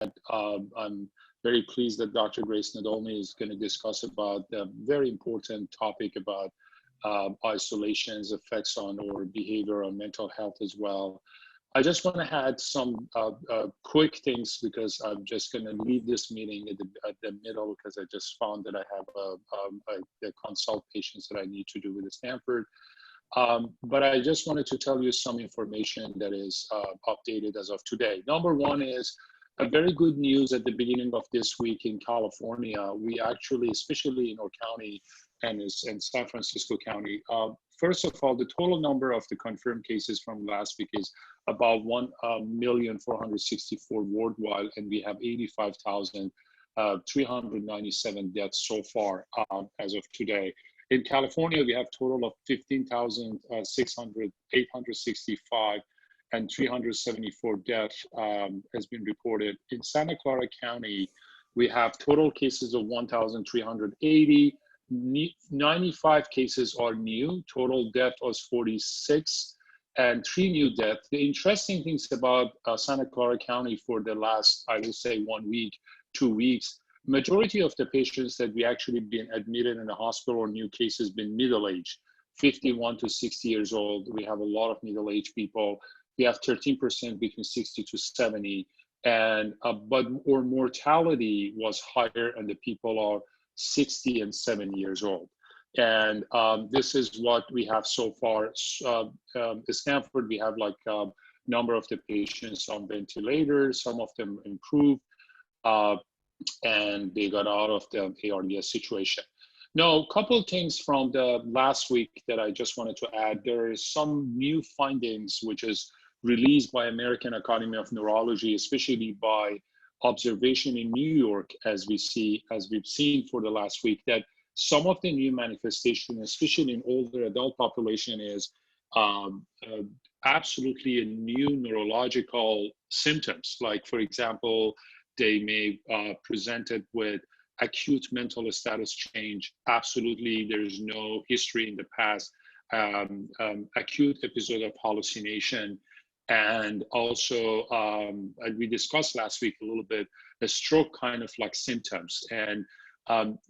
I'm very pleased that Dr. Grace Nadolny is going to discuss about a very important topic about isolation's effects on our behavior and mental health as well. I just want to add some quick things because I'm just going to leave this meeting at the middle because I just found that I have a consult patients that I need to do with the Stanford. But I just wanted to tell you some information that is updated as of today. Number one is a very good news at the beginning of this week in California. We actually, especially in our county and in San Francisco County, first of all, the total number of the confirmed cases from last week is about 1,464,000 worldwide, and we have 85,397 deaths so far as of today. In California, we have a total of 15,865 and 374 deaths has been reported. In Santa Clara County, we have total cases of 1,380. 95 cases are new. Total death was 46 and 3 new deaths. The interesting things about Santa Clara County for the last, I will say 1 week, 2 weeks, majority of the patients that we actually been admitted in the hospital or new cases been middle-aged, 51 to 60 years old. We have a lot of middle-aged people. We have 13% between 60 to 70, and but our mortality was higher, and the people are 60 and 70 years old. And this is what we have so far. At Stanford, we have like number of the patients on ventilators. Some of them improved. And they got out of the ARDS situation. Now, a couple of things from the last week that I just wanted to add. There is some new findings which is released by American Academy of Neurology, especially by observation in New York, as we've seen for the last week, that some of the new manifestation, especially in older adult population, is absolutely a new neurological symptoms. Like, for example, they may present it with acute mental status change. Absolutely, there is no history in the past. Acute episode of hallucination. And also, we discussed last week a little bit, a stroke kind of like symptoms. And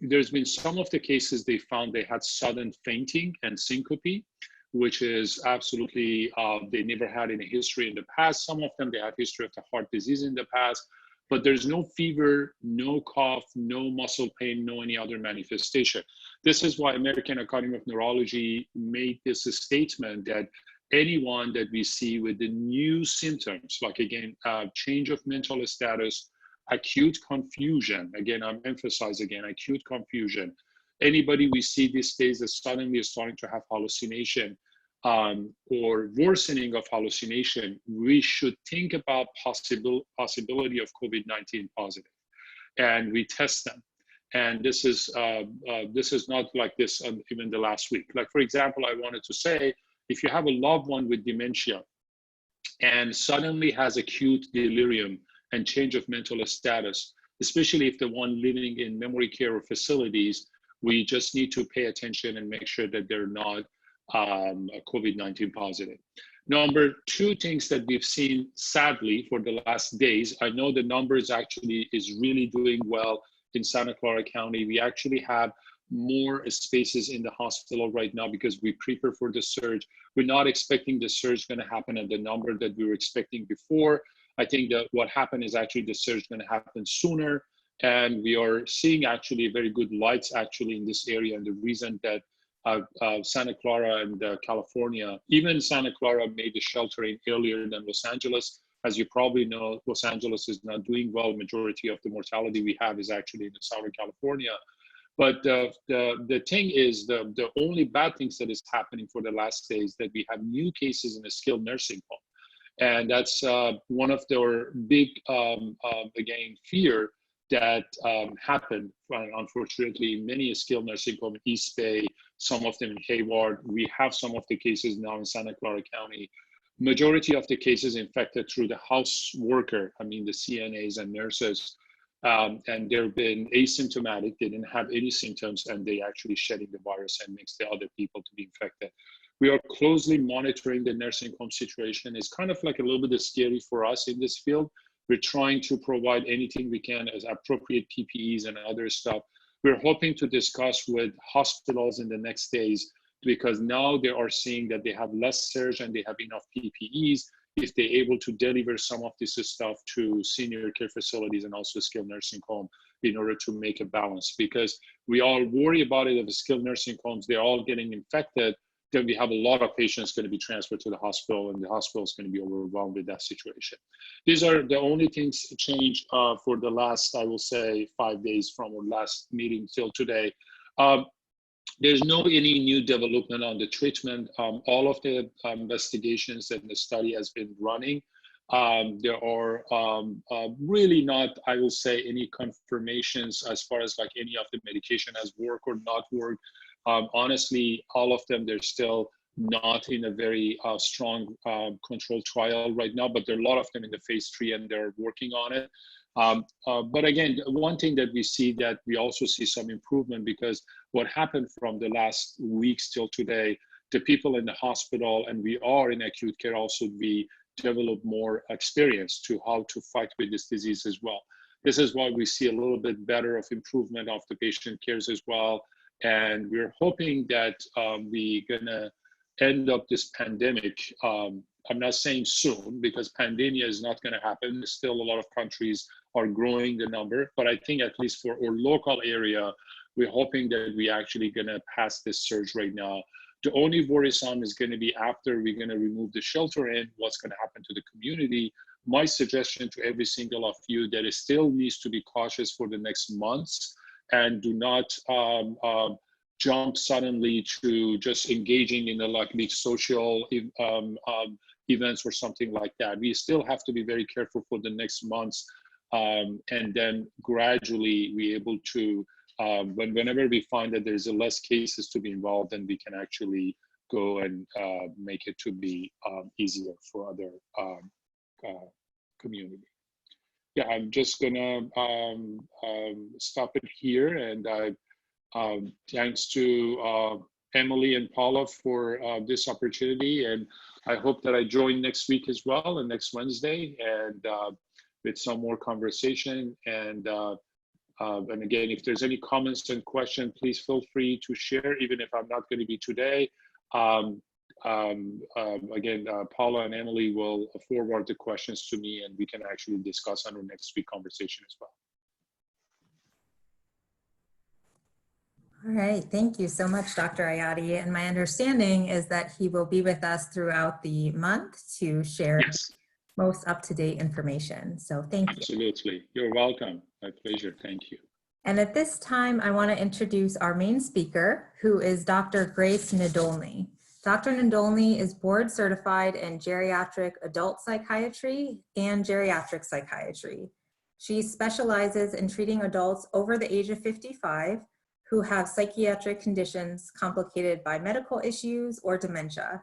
there's been some of the cases they found they had sudden fainting and syncope, which is absolutely, they never had any history in the past. Some of them, they had history of the heart disease in the past. But there's no fever, no cough, no muscle pain, no any other manifestation. This is why American Academy of Neurology made this a statement that anyone that we see with the new symptoms, like again, change of mental status, acute confusion, again, I'm emphasizing again, acute confusion. Anybody we see these days that suddenly is starting to have hallucination, or worsening of hallucination, we should think about possibility of COVID-19 positive, and we test them. And this is not like this even the last week. Like, for example, I wanted to say, if you have a loved one with dementia and suddenly has acute delirium and change of mental status, especially if the one living in memory care facilities, we just need to pay attention and make sure that they're not COVID-19 positive. Number two things that we've seen, sadly, for the last days, I know the numbers actually is really doing well in Santa Clara County. We actually have more spaces in the hospital right now because we prepare for the surge. We're not expecting the surge going to happen at the number that we were expecting before. I think that what happened is actually the surge going to happen sooner. And we are seeing actually very good lights actually in this area. And the reason that Santa Clara and California, even Santa Clara made the sheltering earlier than Los Angeles. As you probably know, Los Angeles is not doing well. Majority of the mortality we have is actually in Southern California. But the thing is, the only bad things that is happening for the last days that we have new cases in a skilled nursing home. And that's one of their big, again, fear that happened, unfortunately, in many skilled nursing home in East Bay, some of them in Hayward. We have some of the cases now in Santa Clara County. Majority of the cases infected through the house worker, I mean the CNAs and nurses, and they've been asymptomatic. They didn't have any symptoms, and they actually shedding the virus and makes the other people to be infected. We are closely monitoring the nursing home situation. It's kind of like a little bit scary for us in this field We're trying to provide anything we can as appropriate PPEs and other stuff. We're hoping to discuss with hospitals in the next days, because now they are seeing that they have less surge and they have enough PPEs, if they're able to deliver some of this stuff to senior care facilities and also skilled nursing home in order to make a balance. Because we all worry about it, if the skilled nursing homes, they're all getting infected, then we have a lot of patients going to be transferred to the hospital, and the hospital is going to be overwhelmed with that situation. These are the only things changed for the last, I will say, 5 days from our last meeting till today. There's no any new development on the treatment. All of the investigations and the study has been running. There are really not, I will say, any confirmations as far as like any of the medication has worked or not worked. Honestly, all of them, they're still not in a very strong controlled trial right now, but there are a lot of them in the phase 3 and they're working on it. But again, one thing that we see, that we also see some improvement, because what happened from the last weeks till today, the people in the hospital and we are in acute care also, we develop more experience to how to fight with this disease as well. This is why we see a little bit better of improvement of the patient cares as well. And we're hoping that we're gonna end up this pandemic. I'm not saying soon, because pandemia is not gonna happen. Still a lot of countries are growing the number, but I think at least for our local area, we're hoping that we actually gonna pass this surge right now. The only worrisome is gonna be after we're gonna remove the shelter in, what's gonna happen to the community. My suggestion to every single of you, that it still needs to be cautious for the next months, and do not jump suddenly to just engaging in the social events or something like that. We still have to be very careful for the next months, and then gradually be able to, whenever we find that there's less cases to be involved, then we can actually go and make it to be easier for other community. Yeah, I'm just gonna stop it here, and thanks to Emily and Paula for this opportunity, and I hope that I join next week as well, and next Wednesday, and with some more conversation. And again, if there's any comments and questions, please feel free to share, even if I'm not going to be today. Again, Paula and Emily will forward the questions to me, and we can actually discuss on our next week conversation as well. All right, thank you so much, Dr. Ayati. And my understanding is that he will be with us throughout the month to share most up-to-date information. So thank you. Absolutely, you're welcome. My pleasure, thank you. And at this time, I want to introduce our main speaker, who is Dr. Grace Nadolny. Dr. Nadolny is board certified in geriatric adult psychiatry and geriatric psychiatry. She specializes in treating adults over the age of 55 who have psychiatric conditions complicated by medical issues or dementia.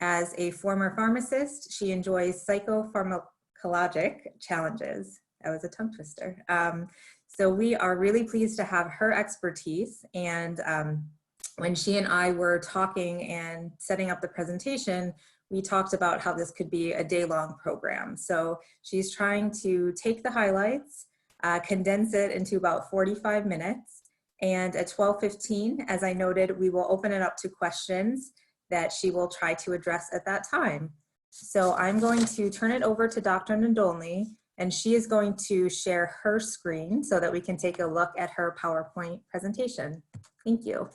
As a former pharmacist, she enjoys psychopharmacologic challenges. That was a tongue twister. So we are really pleased to have her expertise. And when she and I were talking and setting up the presentation, we talked about how this could be a day-long program. So she's trying to take the highlights, condense it into about 45 minutes. And at 12:15, as I noted, we will open it up to questions that she will try to address at that time. So I'm going to turn it over to Dr. Nadolny, and she is going to share her screen so that we can take a look at her PowerPoint presentation. Thank you.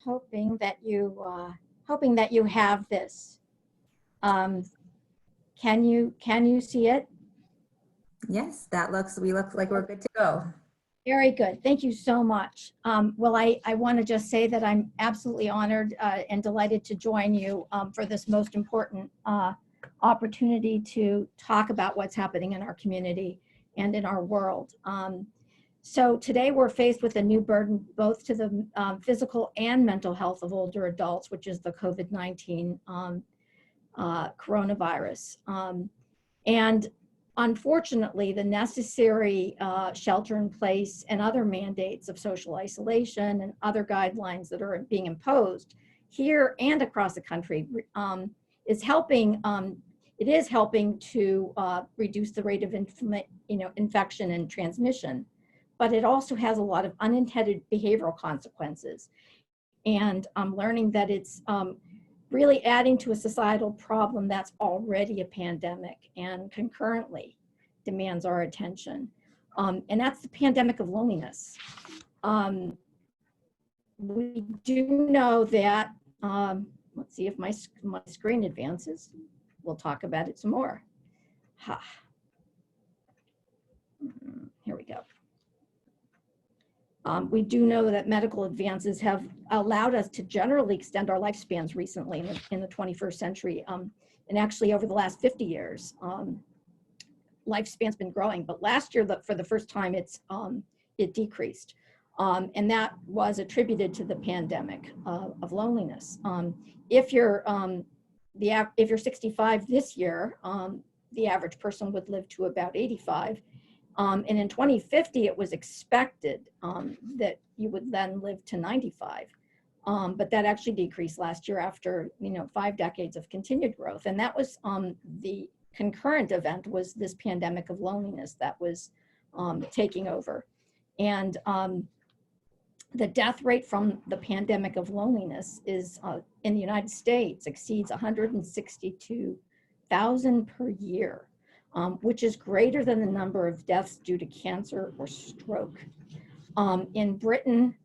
Hoping that you have this. Can you see it? Yes, we look like we're good to go. Very good. Thank you so much. Well, I want to just say that I'm absolutely honored and delighted to join you for this most important opportunity to talk about what's happening in our community and in our world. So today we're faced with a new burden both to the physical and mental health of older adults, which is the COVID-19 coronavirus. And unfortunately, the necessary shelter in place and other mandates of social isolation and other guidelines that are being imposed here and across the country is helping. It is helping to reduce the rate of infection and transmission, but it also has a lot of unintended behavioral consequences. And I'm learning that it's really adding to a societal problem that's already a pandemic and concurrently demands our attention. And that's the pandemic of loneliness. We do know that, let's see if my screen advances. We'll talk about it some more. Here we go. We do know that medical advances have allowed us to generally extend our lifespans recently in the 21st century. And actually over the last 50 years, lifespan's been growing, but last year, for the first time, it decreased. And that was attributed to the pandemic of loneliness. If you're 65 this year, the average person would live to about 85. And in 2050, it was expected that you would then live to 95. But that actually decreased last year after 5 decades of continued growth. And that was the concurrent event was this pandemic of loneliness that was taking over. And the death rate from the pandemic of loneliness is in the United States exceeds 162,000 per year, which is greater than the number of deaths due to cancer or stroke. In Britain,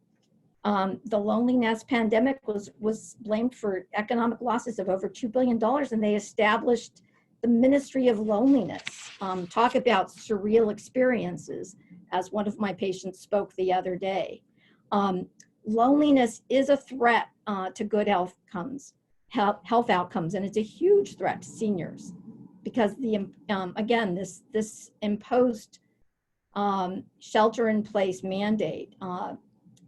the loneliness pandemic was blamed for economic losses of over $2 billion, and they established the Ministry of Loneliness. Talk about surreal experiences, as one of my patients spoke the other day. Loneliness is a threat to good health outcomes, and it's a huge threat to seniors because again, this imposed shelter-in-place mandate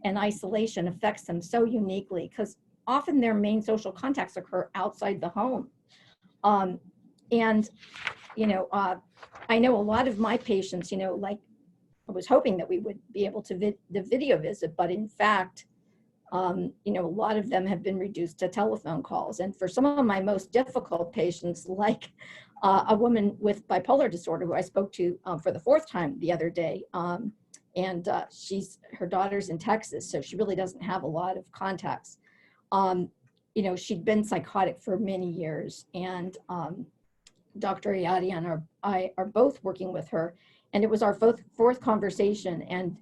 and isolation affects them so uniquely because often their main social contacts occur outside the home. And I know a lot of my patients, like I was hoping that we would be able to video visit, but in fact, a lot of them have been reduced to telephone calls. And for some of my most difficult patients, like a woman with bipolar disorder who I spoke to for the 4th time the other day, and her daughter's in Texas, so she really doesn't have a lot of contacts. She'd been psychotic for many years, and Dr. Ayadi and I are both working with her. And it was our 4th conversation. And,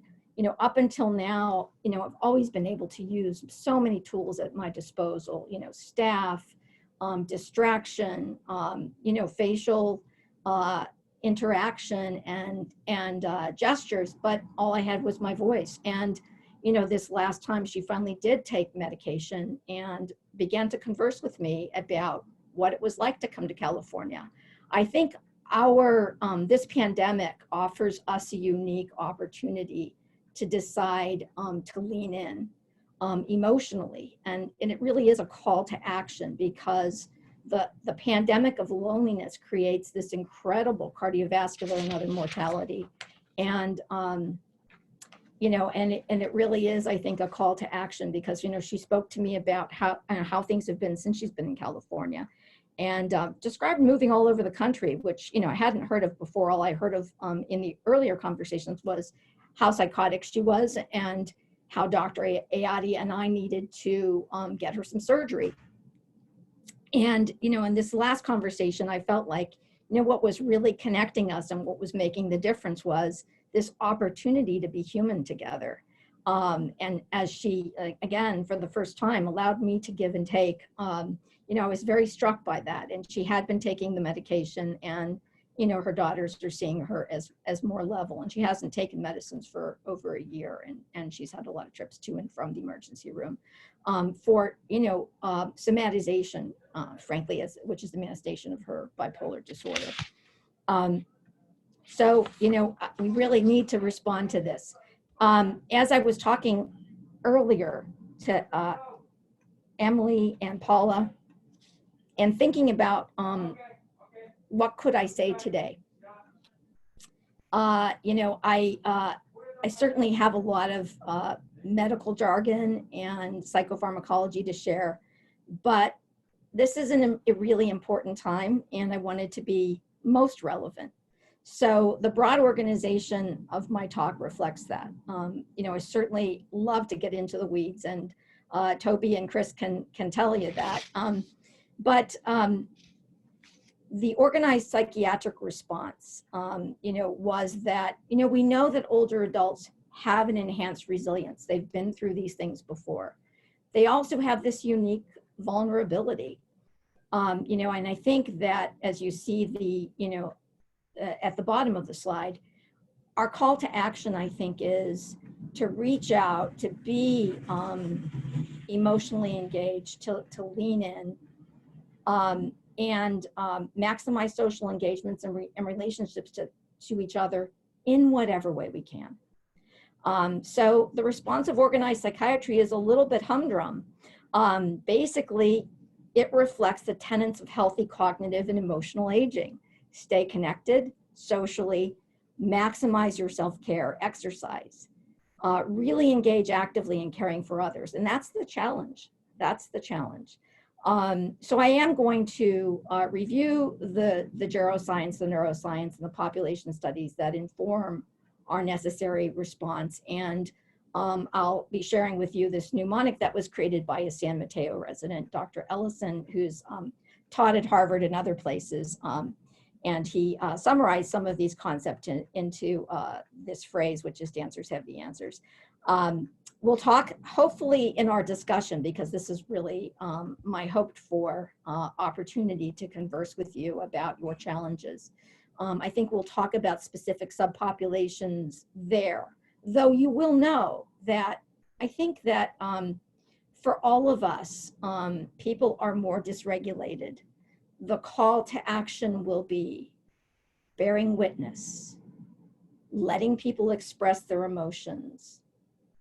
up until now, I've always been able to use so many tools at my disposal, staff, distraction, facial interaction and gestures, but all I had was my voice. And, this last time she finally did take medication and began to converse with me about what it was like to come to California. I think this pandemic offers us a unique opportunity to decide to lean in emotionally. And it really is a call to action because the pandemic of loneliness creates this incredible cardiovascular and other mortality. And, and it really is, I think, a call to action because, she spoke to me about how things have been since she's been in California. And described moving all over the country, which I hadn't heard of before. All I heard of in the earlier conversations was how psychotic she was and how Dr. Ayadi and I needed to get her some surgery. And in this last conversation, I felt like what was really connecting us and what was making the difference was this opportunity to be human together. And as she again for the first time allowed me to give and take. I was very struck by that. And she had been taking the medication and, her daughters are seeing her as more level. And she hasn't taken medicines for over a year. And she's had a lot of trips to and from the emergency room for, somatization, frankly, which is the manifestation of her bipolar disorder. So, we really need to respond to this. As I was talking earlier to Emily and Paula, and thinking about what could I say today? I certainly have a lot of medical jargon and psychopharmacology to share, But this is a really important time, and I wanted to be most relevant. So the broad organization of my talk reflects that. I certainly love to get into the weeds, and Toby and Chris can tell you that. But the organized psychiatric response, was that, we know that older adults have an enhanced resilience. They've been through these things before. They also have this unique vulnerability. And I think that as you see at the bottom of the slide, our call to action, I think, is to reach out, to be emotionally engaged, to lean in, and maximize social engagements and relationships to each other in whatever way we can. So the response of organized psychiatry is a little bit humdrum. Basically, it reflects the tenets of healthy cognitive and emotional aging. Stay connected socially, maximize your self-care, exercise, really engage actively in caring for others. And that's the challenge. That's the challenge. So I am going to review the geroscience, the neuroscience, and the population studies that inform our necessary response. And I'll be sharing with you this mnemonic that was created by a San Mateo resident, Dr. Ellison, who's taught at Harvard and other places. And he summarized some of these concepts into this phrase, which is dancers have the answers. We'll talk, hopefully, in our discussion, because this is really my hoped for opportunity to converse with you about your challenges. I think we'll talk about specific subpopulations there, though you will know that I think that for all of us, people are more dysregulated. The call to action will be bearing witness, letting people express their emotions,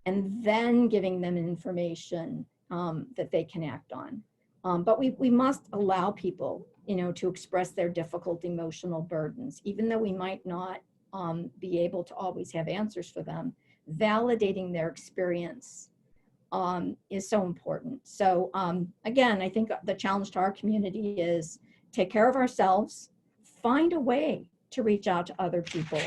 and then giving them information that they can act on. But we must allow people, to express their difficult emotional burdens, even though we might not be able to always have answers for them. Validating their experience is so important. So again, I think the challenge to our community is take care of ourselves, find a way to reach out to other people,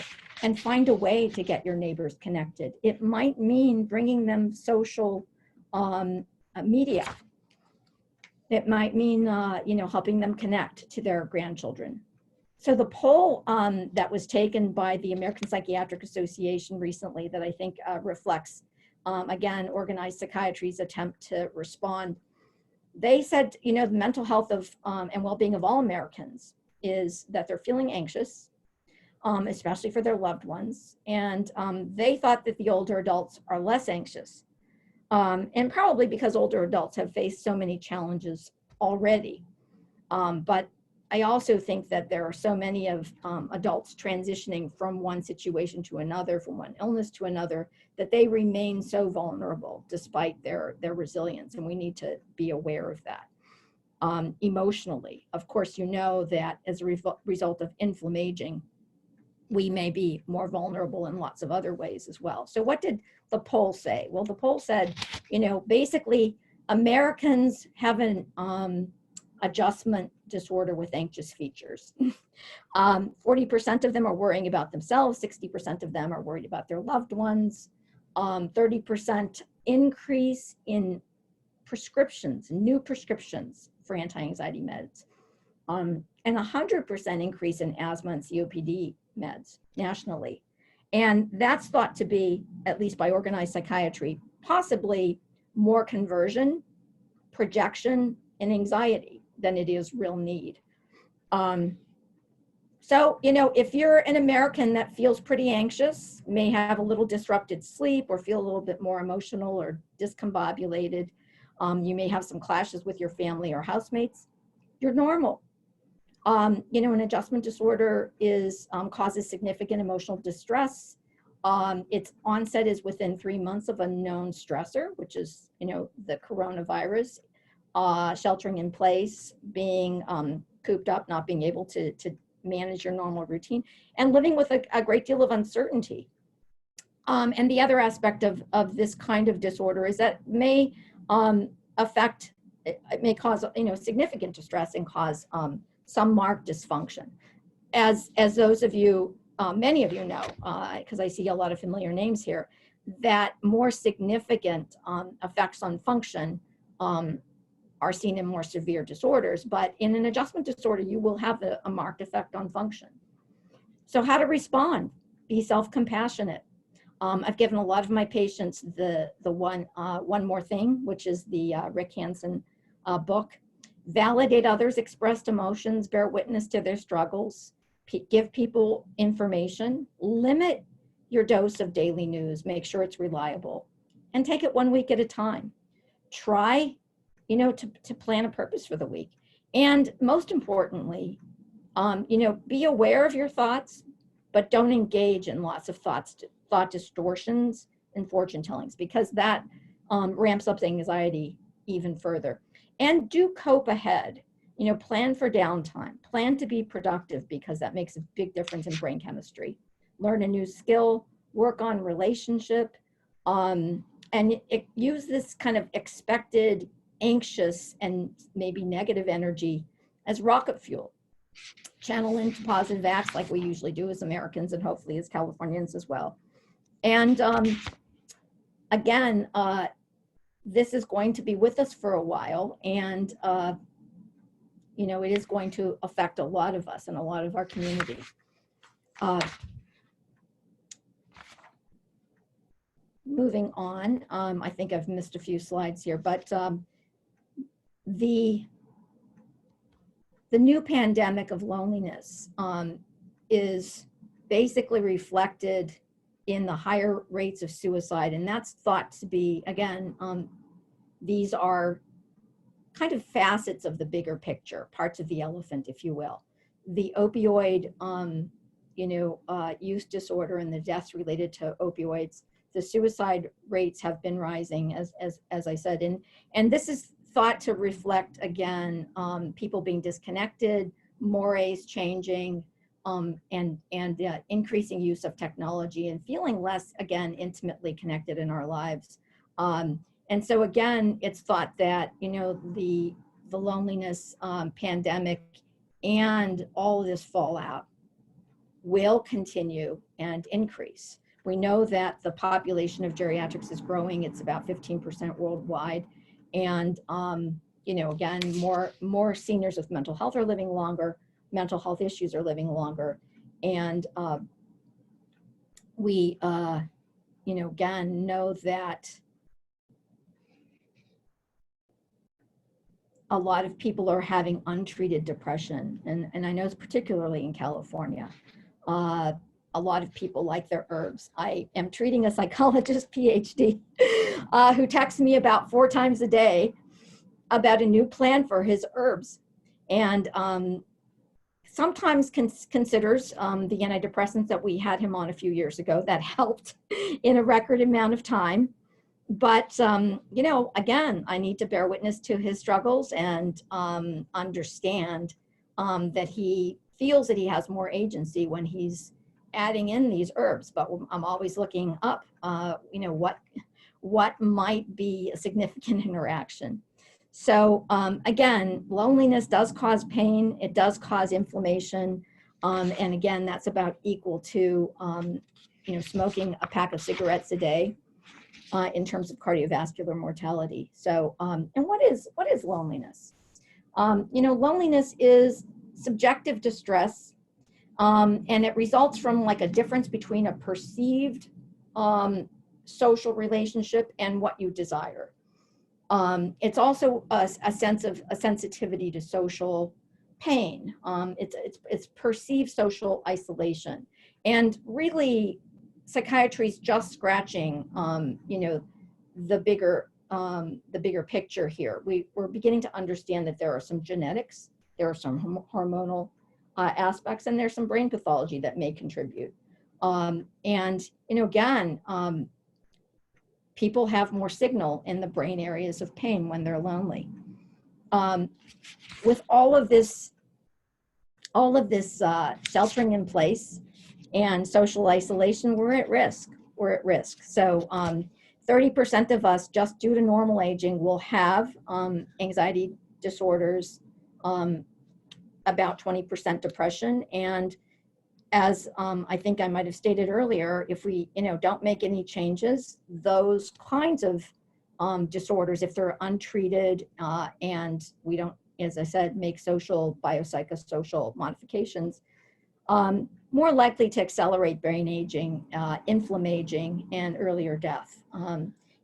and find a way to get your neighbors connected. It might mean bringing them social media. It might mean, helping them connect to their grandchildren. So the poll that was taken by the American Psychiatric Association recently that I think reflects, again, organized psychiatry's attempt to respond. They said, the mental health of and well-being of all Americans is that they're feeling anxious, especially for their loved ones. And they thought that the older adults are less anxious. And probably because older adults have faced so many challenges already. But I also think that there are so many of adults transitioning from one situation to another, from one illness to another, that they remain so vulnerable despite their resilience. And we need to be aware of that. Emotionally, of course, that as a result of inflammaging, we may be more vulnerable in lots of other ways as well. So what did the poll say? Well, the poll said, basically Americans have an adjustment disorder with anxious features. 40% of them are worrying about themselves, 60% of them are worried about their loved ones, 30% increase in prescriptions, new prescriptions for anti-anxiety meds, and 100% increase in asthma and COPD meds nationally. And that's thought to be, at least by organized psychiatry, possibly more conversion, projection, and anxiety than it is real need. So, if you're an American that feels pretty anxious, may have a little disrupted sleep or feel a little bit more emotional or discombobulated, you may have some clashes with your family or housemates, you're normal. An adjustment disorder causes significant emotional distress. Its onset is within 3 months of a known stressor, which is, the coronavirus, sheltering in place, being cooped up, not being able to manage your normal routine, and living with a great deal of uncertainty. And the other aspect of this kind of disorder is that it may affect it may cause, significant distress and cause some marked dysfunction. As those of you, many of you know, because I see a lot of familiar names here, that more significant effects on function are seen in more severe disorders, but in an adjustment disorder, you will have a marked effect on function. So how to respond? Be self-compassionate. I've given a lot of my patients the one more thing, which is the Rick Hansen book. Validate others' expressed emotions, bear witness to their struggles, give people information, limit your dose of daily news, make sure it's reliable, and take it 1 week at a time. Try, to plan a purpose for the week. And most importantly, be aware of your thoughts, but don't engage in lots of thought distortions and fortune tellings, because that ramps up the anxiety even further. And do cope ahead. Plan for downtime, plan to be productive, because that makes a big difference in brain chemistry. Learn a new skill, work on relationship, and use this kind of expected, anxious, and maybe negative energy as rocket fuel. Channel into positive acts like we usually do as Americans, and hopefully as Californians as well. And again, this is going to be with us for a while, and it is going to affect a lot of us and a lot of our community. Moving on, I think I've missed a few slides here, but the new pandemic of loneliness is basically reflected in the higher rates of suicide, and that's thought to be, again, these are kind of facets of the bigger picture, parts of the elephant, if you will. The opioid, use disorder and the deaths related to opioids, the suicide rates have been rising, as I said, and this is thought to reflect, again, people being disconnected, mores changing, and increasing use of technology, and feeling less, again, intimately connected in our lives. And so again, it's thought that, the loneliness pandemic and all of this fallout will continue and increase. We know that the population of geriatrics is growing. It's about 15% worldwide. And, again, more seniors with mental health are living longer, mental health issues are living longer. And we, again, know that a lot of people are having untreated depression. And I know it's particularly in California. A lot of people like their herbs. I am treating a psychologist PhD who texts me about 4 times a day about a new plan for his herbs. And sometimes considers the antidepressants that we had him on a few years ago that helped in a record amount of time. But, again, I need to bear witness to his struggles and understand that he feels that he has more agency when he's adding in these herbs. But I'm always looking up, what might be a significant interaction. So again, loneliness does cause pain. It does cause inflammation. And again, that's about equal to, smoking a pack of cigarettes a day in terms of cardiovascular mortality. So, and what is loneliness? Loneliness is subjective distress, and it results from like a difference between a perceived social relationship and what you desire. It's also a sense of a sensitivity to social pain. It's perceived social isolation, and really, psychiatry is just scratching, the bigger picture here. We're beginning to understand that there are some genetics, there are some hormonal aspects, and there's some brain pathology that may contribute. And again, people have more signal in the brain areas of pain when they're lonely. With all of this sheltering in place and social isolation, we're at risk. So 30% of us, just due to normal aging, will have anxiety disorders, about 20% depression. And as I think I might have stated earlier, if we don't make any changes, those kinds of disorders, if they're untreated and we don't, as I said, make social, biopsychosocial modifications, more likely to accelerate brain aging, inflammaging, and earlier death.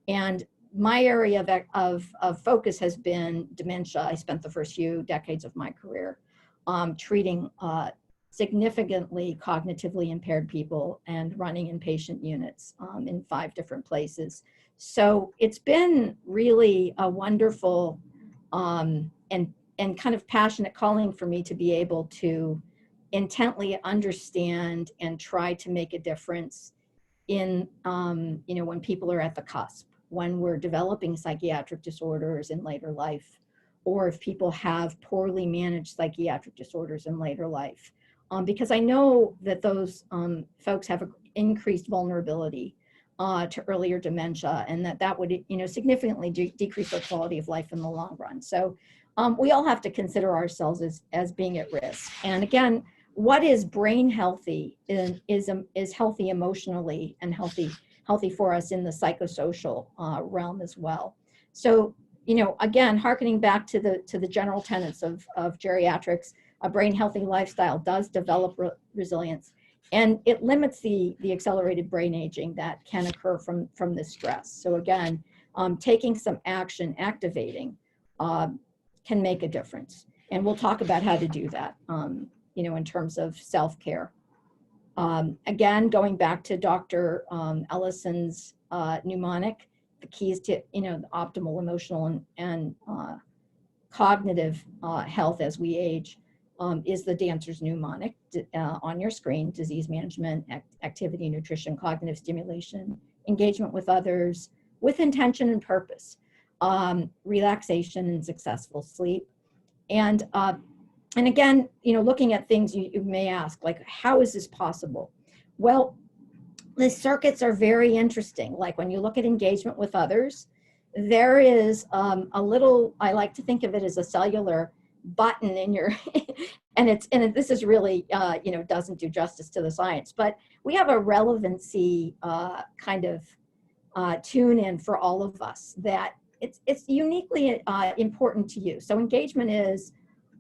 And my area of focus has been dementia. I spent the first few decades of my career treating significantly cognitively impaired people and running inpatient units in 5 different places. So it's been really a wonderful and kind of passionate calling for me to be able to intently understand and try to make a difference in, when people are at the cusp, when we're developing psychiatric disorders in later life, or if people have poorly managed psychiatric disorders in later life. Because I know that those folks have an increased vulnerability to earlier dementia, and that would significantly decrease their quality of life in the long run. So we all have to consider ourselves as being at risk. And again, what is brain healthy is healthy emotionally and healthy for us in the psychosocial realm as well. So again, hearkening back to the general tenets of geriatrics, a brain healthy lifestyle does develop resilience, and it limits the accelerated brain aging that can occur from this stress. So again, taking some action, activating, can make a difference. And we'll talk about how to do that, in terms of self-care. Again, going back to Dr. Ellison's mnemonic, the keys to the optimal emotional and cognitive health as we age is the dancer's mnemonic on your screen: disease management, activity, nutrition, cognitive stimulation, engagement with others with intention and purpose, relaxation and successful sleep. And again, looking at things you may ask, like, how is this possible? Well, the circuits are very interesting. Like when you look at engagement with others, there is a little, I like to think of it as a cellular button in your, and this is really, doesn't do justice to the science, but we have a relevancy kind of tune in for all of us that it's uniquely important to you. So engagement is,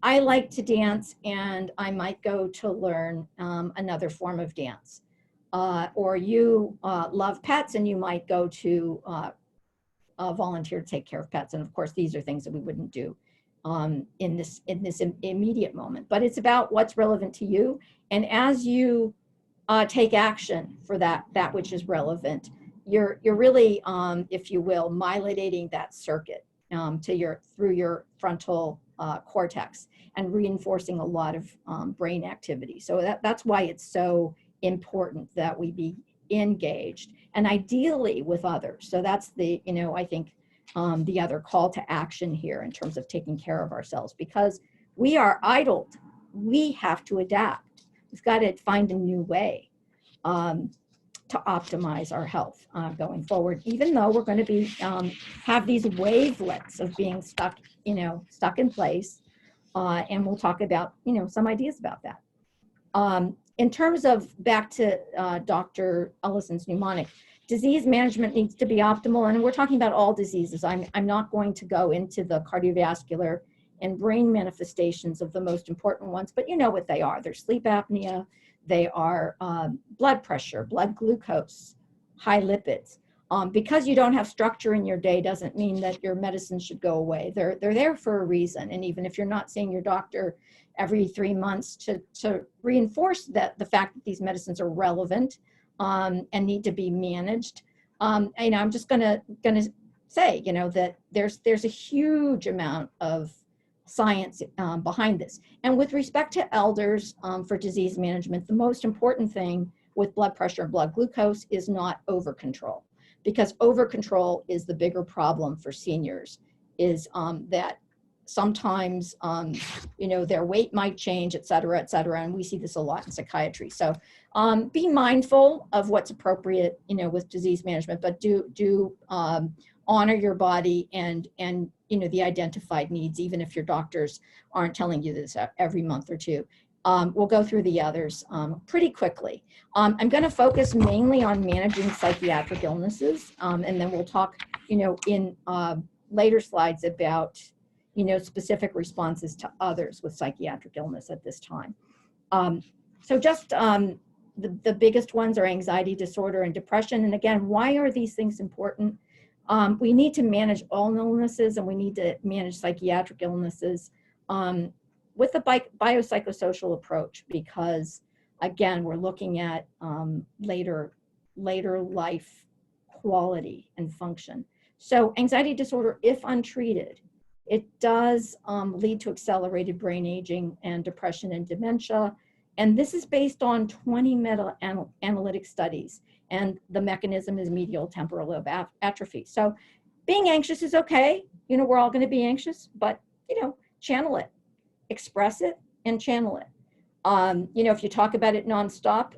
I like to dance and I might go to learn another form of dance. Or you love pets and you might go to volunteer to take care of pets. And of course, these are things that we wouldn't do in this immediate moment. But it's about what's relevant to you. And as you take action for that which is relevant, you're really, if you will, myelinating that circuit through your frontal cortex and reinforcing a lot of brain activity. So that's why it's so important that we be engaged, and ideally with others. So that's the, I think the other call to action here in terms of taking care of ourselves, because we are idled. We have to adapt. We've got to find a new way to optimize our health going forward, even though we're going to be have these wavelets of being stuck in place. And we'll talk about, some ideas about that. In terms of back to Dr. Ellison's mnemonic, disease management needs to be optimal. And we're talking about all diseases. I'm not going to go into the cardiovascular and brain manifestations of the most important ones, but you know what they are. They're sleep apnea, they are blood pressure, blood glucose, high lipids. Because you don't have structure in your day doesn't mean that your medicine should go away. They're there for a reason. And even if you're not seeing your doctor every 3 months to reinforce the fact that these medicines are relevant and need to be managed, I'm just gonna say, that there's a huge amount of science behind this. And with respect to elders for disease management, the most important thing with blood pressure and blood glucose is not over control. Because over control is the bigger problem for seniors, is that sometimes, their weight might change, et cetera, and we see this a lot in psychiatry. So be mindful of what's appropriate, with disease management, but do honor your body and the identified needs, even if your doctors aren't telling you this every month or two. We'll go through the others pretty quickly. I'm going to focus mainly on managing psychiatric illnesses, and then we'll talk, in later slides about, specific responses to others with psychiatric illness at this time. So just the biggest ones are anxiety disorder and depression. And again, why are these things important? We need to manage all illnesses, and we need to manage psychiatric illnesses with a biopsychosocial approach, because again, we're looking at later life quality and function. So anxiety disorder, if untreated, it does lead to accelerated brain aging and depression and dementia. And this is based on 20 meta-analytic studies. And the mechanism is medial temporal lobe atrophy. So being anxious is okay. We're all going to be anxious, but, channel it, express it, and channel it. If you talk about it nonstop,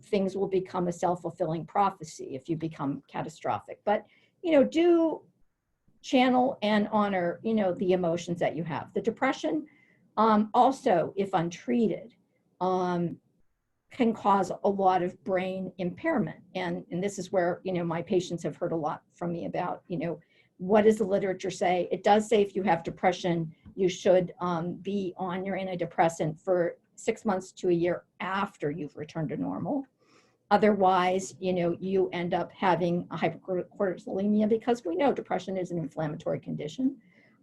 things will become a self-fulfilling prophecy if you become catastrophic. But, do channel and honor, the emotions that you have. The depression, also, if untreated, can cause a lot of brain impairment. And this is where, my patients have heard a lot from me about, what does the literature say? It does say if you have depression, you should be on your antidepressant for 6 months to a year after you've returned to normal. Otherwise, you end up having a hypercortisolemia, because we know depression is an inflammatory condition.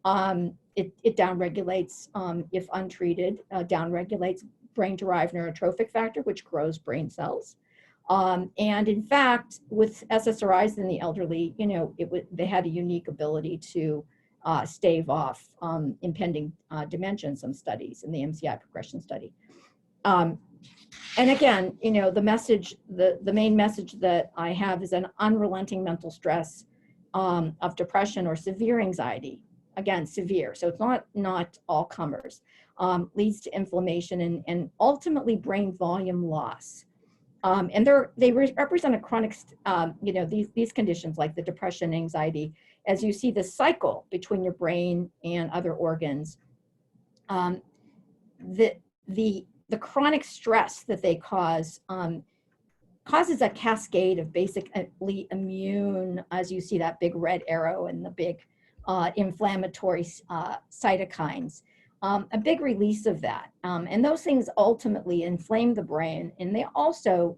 It downregulates, if untreated, downregulates brain-derived neurotrophic factor, which grows brain cells. And in fact, with SSRIs in the elderly, they had a unique ability to stave off impending dementia in some studies, in the MCI progression study. And again, the message, the main message that I have is an unrelenting mental stress of depression or severe anxiety. Again, severe, so it's not all comers. Leads to inflammation and ultimately brain volume loss. And they represent a chronic, these conditions like the depression, anxiety, as you see the cycle between your brain and other organs. The chronic stress that they cause causes a cascade of basically immune, as you see that big red arrow and the big inflammatory cytokines. A big release of that. And those things ultimately inflame the brain, and they also,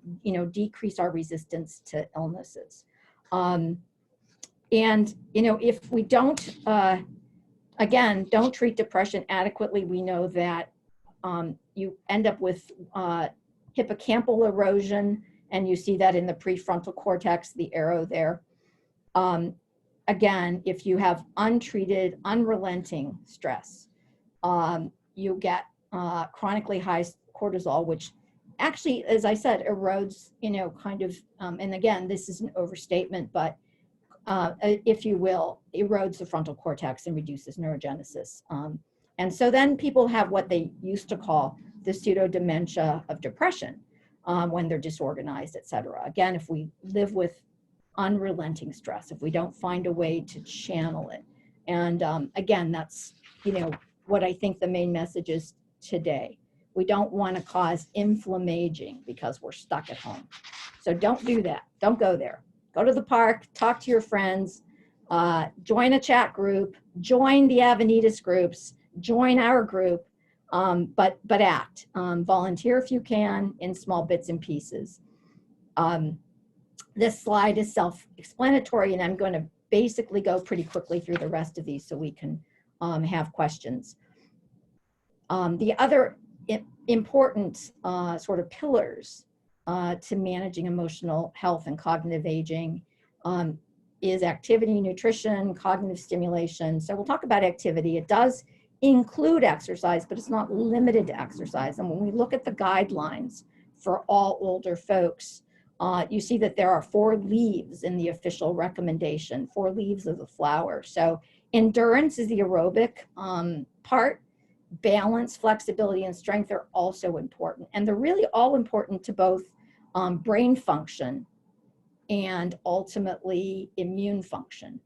decrease our resistance to illnesses. And, if we don't, again, don't treat depression adequately, we know that you end up with hippocampal erosion, and you see that in the prefrontal cortex, the arrow there. Again, if you have untreated, unrelenting stress, you get chronically high cortisol, which actually, as I said, erodes, kind of, and again, this is an overstatement, but if you will, erodes the frontal cortex and reduces neurogenesis. And so then people have what they used to call the pseudo-dementia of depression when they're disorganized, et cetera. Again, if we live with unrelenting stress, if we don't find a way to channel it. And again, that's, what I think the main message is today. We don't want to cause inflammaging because we're stuck at home. So don't do that. Don't go there. Go to the park, talk to your friends, join a chat group, join the Avenidas groups, join our group, but act. Volunteer if you can in small bits and pieces. This slide is self-explanatory, and I'm going to basically go pretty quickly through the rest of these so we can have questions. The other important sort of pillars to managing emotional health and cognitive aging is activity, nutrition, cognitive stimulation. So we'll talk about activity. It does include exercise, but it's not limited to exercise. And when we look at the guidelines for all older folks, you see that there are 4 leaves in the official recommendation, 4 leaves of the flower. So Endurance is the aerobic part. Balance, flexibility, and strength are also important. And they're really all important to both brain function and ultimately immune function.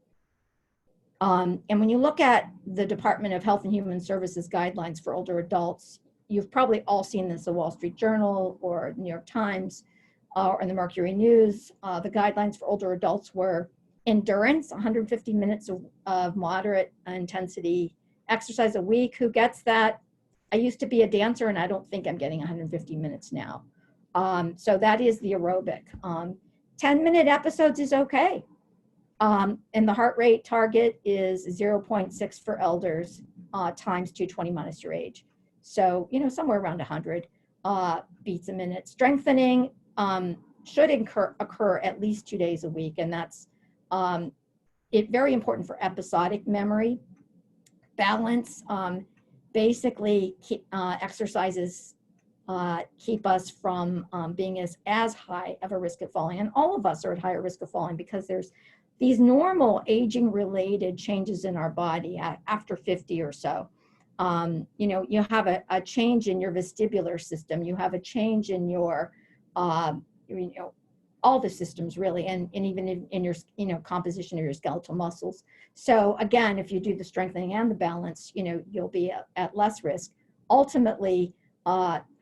And when you look at the Department of Health and Human Services guidelines for older adults, you've probably all seen this, the Wall Street Journal or New York Times or in the Mercury News. The guidelines for older adults were endurance, 150 minutes of moderate intensity exercise a week. Who gets that? I used to be a dancer and I don't think I'm getting 150 minutes now. So that is the aerobic. 10-minute episodes is okay. And the heart rate target is 0.6 for elders times 220 minus your age. So, somewhere around 100 beats a minute. Strengthening should occur at least 2 days a week. And that's very important for episodic memory. Balance, basically exercises keep us from being as high of a risk of falling. And all of us are at higher risk of falling because there's these normal aging related changes in our body after 50 or so. You have a change in your vestibular system. You have a change in your, all the systems really, and even in your, composition of your skeletal muscles. So again, if you do the strengthening and the balance, you'll be at less risk. Ultimately,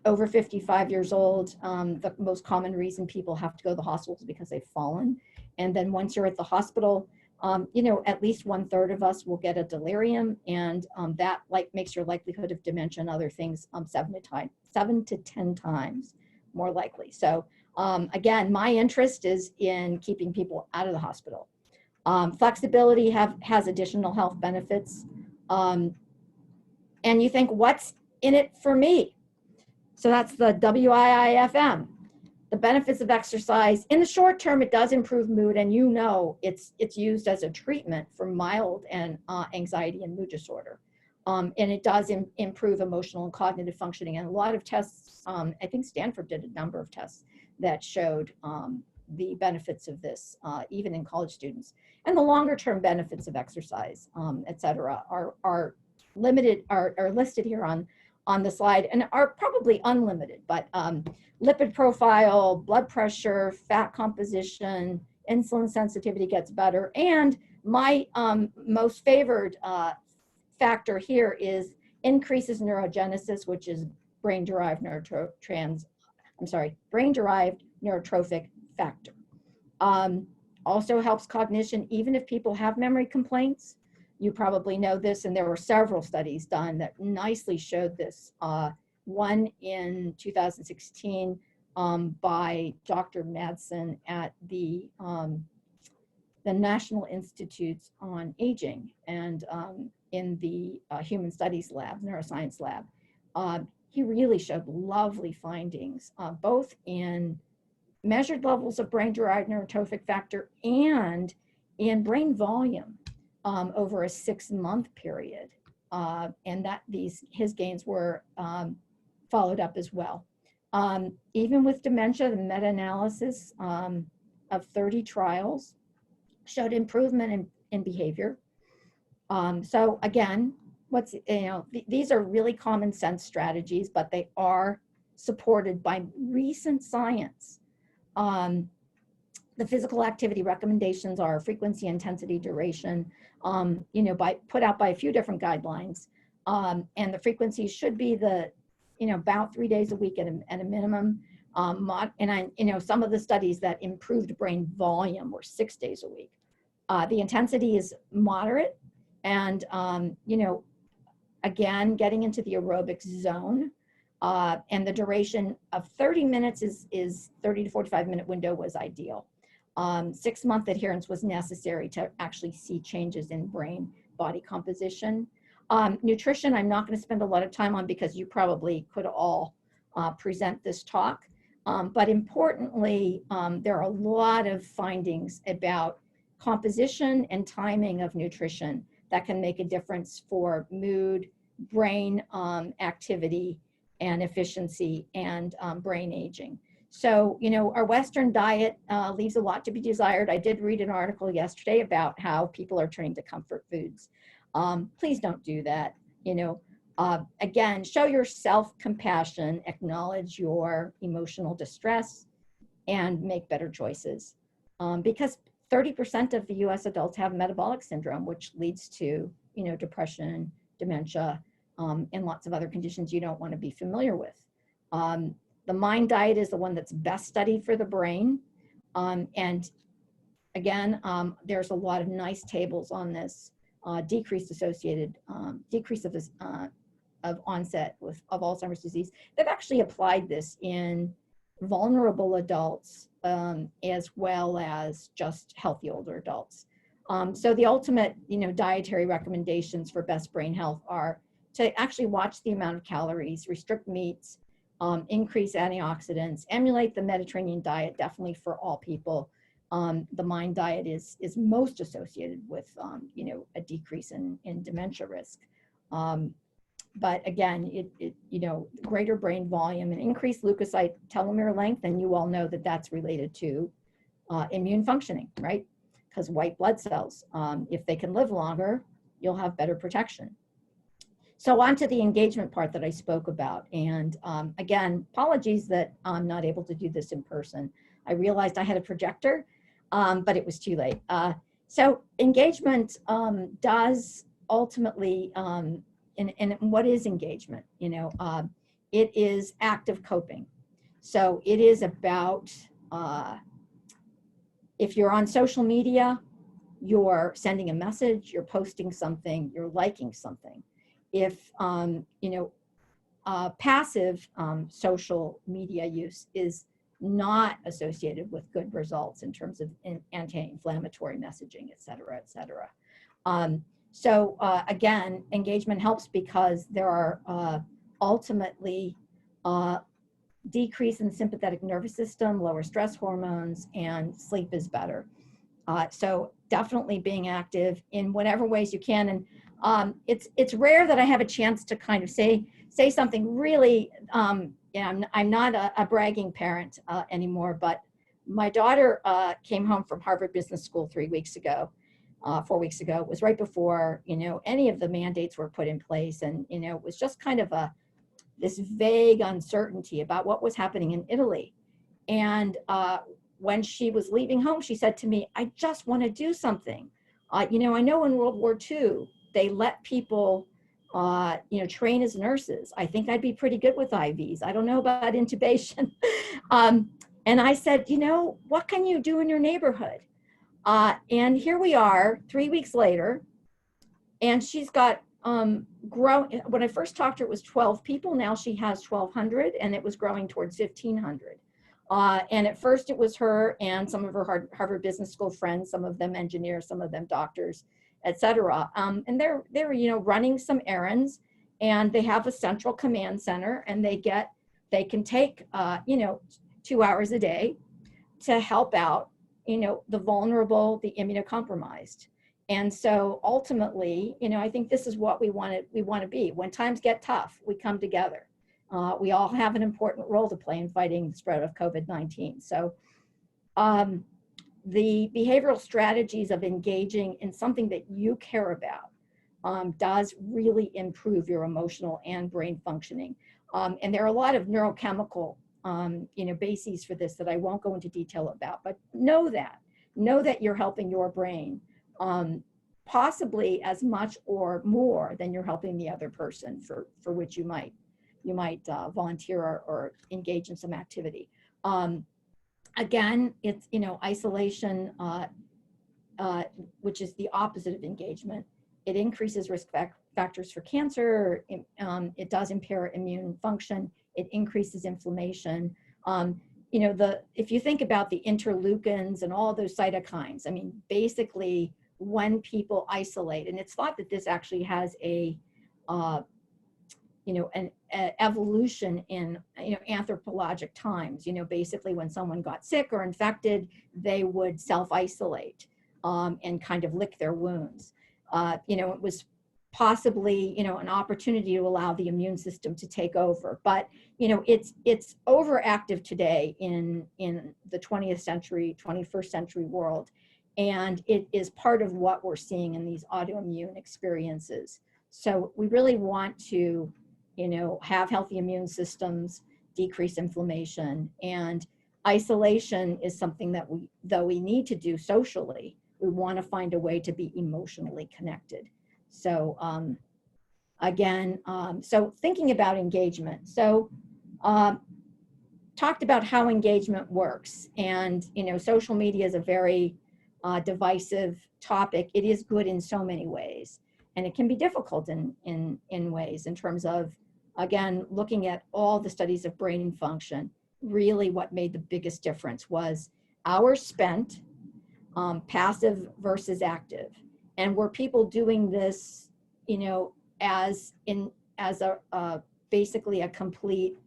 over 55 years old, the most common reason people have to go to the hospital is because they've fallen. And then once you're at the hospital, at least 1/3 of us will get a delirium, and that makes your likelihood of dementia and other things 7 to 10 times more likely. So again, my interest is in keeping people out of the hospital. Flexibility has additional health benefits. And you think, what's in it for me? So that's the WIIFM. The benefits of exercise. In the short term, it does improve mood, and it's used as a treatment for mild and anxiety and mood disorder. And it does improve emotional and cognitive functioning. And a lot of tests, I think Stanford did a number of tests that showed the benefits of this, even in college students. And the longer term benefits of exercise, et cetera, are listed here on the slide, and are probably unlimited, but lipid profile, blood pressure, fat composition, insulin sensitivity gets better. And my most favored factor here is increases neurogenesis, which is brain-derived neurotrophic factor. Also helps cognition, even if people have memory complaints. You probably know this, and there were several studies done that nicely showed this. One in 2016 by Dr. Madsen at the National Institutes on Aging, and in the Human Studies Lab, Neuroscience Lab. He really showed lovely findings, both in measured levels of brain-derived neurotrophic factor and in brain volume. Over a 6-month period, and that his gains were followed up as well. Even with dementia, the meta-analysis of 30 trials showed improvement in behavior. So again, these are really common sense strategies, but they are supported by recent science. The physical activity recommendations are frequency, intensity, duration, put out by a few different guidelines. And the frequency should be about 3 days a week at a minimum. Some of the studies that improved brain volume were 6 days a week. The intensity is moderate, and again, getting into the aerobic zone. And the duration of 30 minutes is 30 to 45 minute window was ideal. 6-month adherence was necessary to actually see changes in brain body composition. Nutrition, I'm not going to spend a lot of time on because you probably could all present this talk. But importantly, there are a lot of findings about composition and timing of nutrition that can make a difference for mood, brain activity, and efficiency, and brain aging. So, our Western diet leaves a lot to be desired. I did read an article yesterday about how people are turning to comfort foods. Please don't do that. Again, show your self-compassion, acknowledge your emotional distress, and make better choices. Because 30% of the US adults have metabolic syndrome, which leads to, depression, dementia, and lots of other conditions you don't want to be familiar with. The MIND diet is the one that's best studied for the brain. And again, there's a lot of nice tables on this decrease of onset of Alzheimer's disease. They've actually applied this in vulnerable adults as well as just healthy older adults. So the ultimate, dietary recommendations for best brain health are to actually watch the amount of calories, restrict meats, increase antioxidants, emulate the Mediterranean diet, definitely for all people. The MIND diet is most associated with, a decrease in dementia risk. But again, greater brain volume and increased leukocyte telomere length, and you all know that that's related to immune functioning, right? Because white blood cells, if they can live longer, you'll have better protection. So on to the engagement part that I spoke about. And again, apologies that I'm not able to do this in person. I realized I had a projector, but it was too late. So engagement does ultimately, and what is engagement? It is active coping. So it is about, if you're on social media, you're sending a message, you're posting something, you're liking something. If, passive social media use is not associated with good results in terms of anti-inflammatory messaging, et cetera, et cetera. So again, engagement helps because there are ultimately decrease in the sympathetic nervous system, lower stress hormones, and sleep is better. So definitely being active in whatever ways you can. And it's rare that I have a chance to kind of say something really, I'm not a bragging parent anymore, but my daughter came home from Harvard Business School 4 weeks ago. It was right before, any of the mandates were put in place. And, it was just kind of this vague uncertainty about what was happening in Italy. And when she was leaving home, she said to me, I just want to do something. I know in World War II, they let people, train as nurses. I think I'd be pretty good with IVs. I don't know about intubation. And I said, what can you do in your neighborhood? And here we are 3 weeks later, and she's got grown. When I first talked to her, it was 12 people. Now she has 1,200, and it was growing towards 1,500. And at first it was her and some of her Harvard Business School friends, some of them engineers, some of them doctors, et cetera. And they're running some errands, and they have a central command center, and they can take 2 hours a day to help out the vulnerable, the immunocompromised. And so ultimately, I think this is what we want to be. When times get tough, we come together. We all have an important role to play in fighting the spread of COVID-19. So the behavioral strategies of engaging in something that you care about does really improve your emotional and brain functioning. And there are a lot of neurochemical bases for this that I won't go into detail about, but know that you're helping your brain possibly as much or more than you're helping the other person for which you might volunteer or engage in some activity. Again, it's isolation, which is the opposite of engagement. It increases risk factors for cancer. It does impair immune function. It increases inflammation. If you think about the interleukins and all those cytokines, basically when people isolate, and it's thought that this actually has an evolution in anthropologic times. Basically when someone got sick or infected, they would self-isolate and kind of lick their wounds. It was possibly, an opportunity to allow the immune system to take over. But, it's overactive today in the 20th century, 21st century world. And it is part of what we're seeing in these autoimmune experiences. So we really want to, have healthy immune systems, decrease inflammation, and isolation is something that though we need to do socially, we want to find a way to be emotionally connected. So so thinking about engagement. So talked about how engagement works, and social media is a very divisive topic. It is good in so many ways, and it can be difficult in ways in terms of, again, looking at all the studies of brain function. Really what made the biggest difference was hours spent, passive versus active. And were people doing this, as basically a complete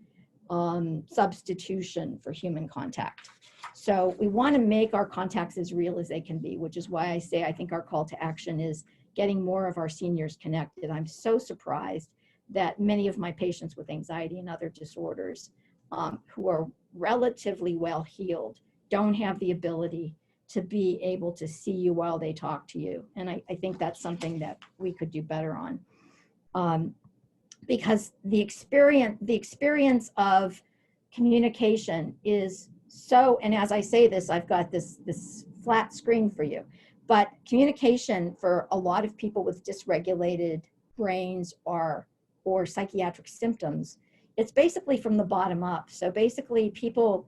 substitution for human contact. So we want to make our contacts as real as they can be, which is why I say I think our call to action is getting more of our seniors connected. I'm so surprised that many of my patients with anxiety and other disorders who are relatively well healed don't have the ability to be able to see you while they talk to you. And I think that's something that we could do better on. Because the experience of communication is so, and as I say this, I've got this flat screen for you, but communication for a lot of people with dysregulated brains or psychiatric symptoms, it's basically from the bottom up. So basically people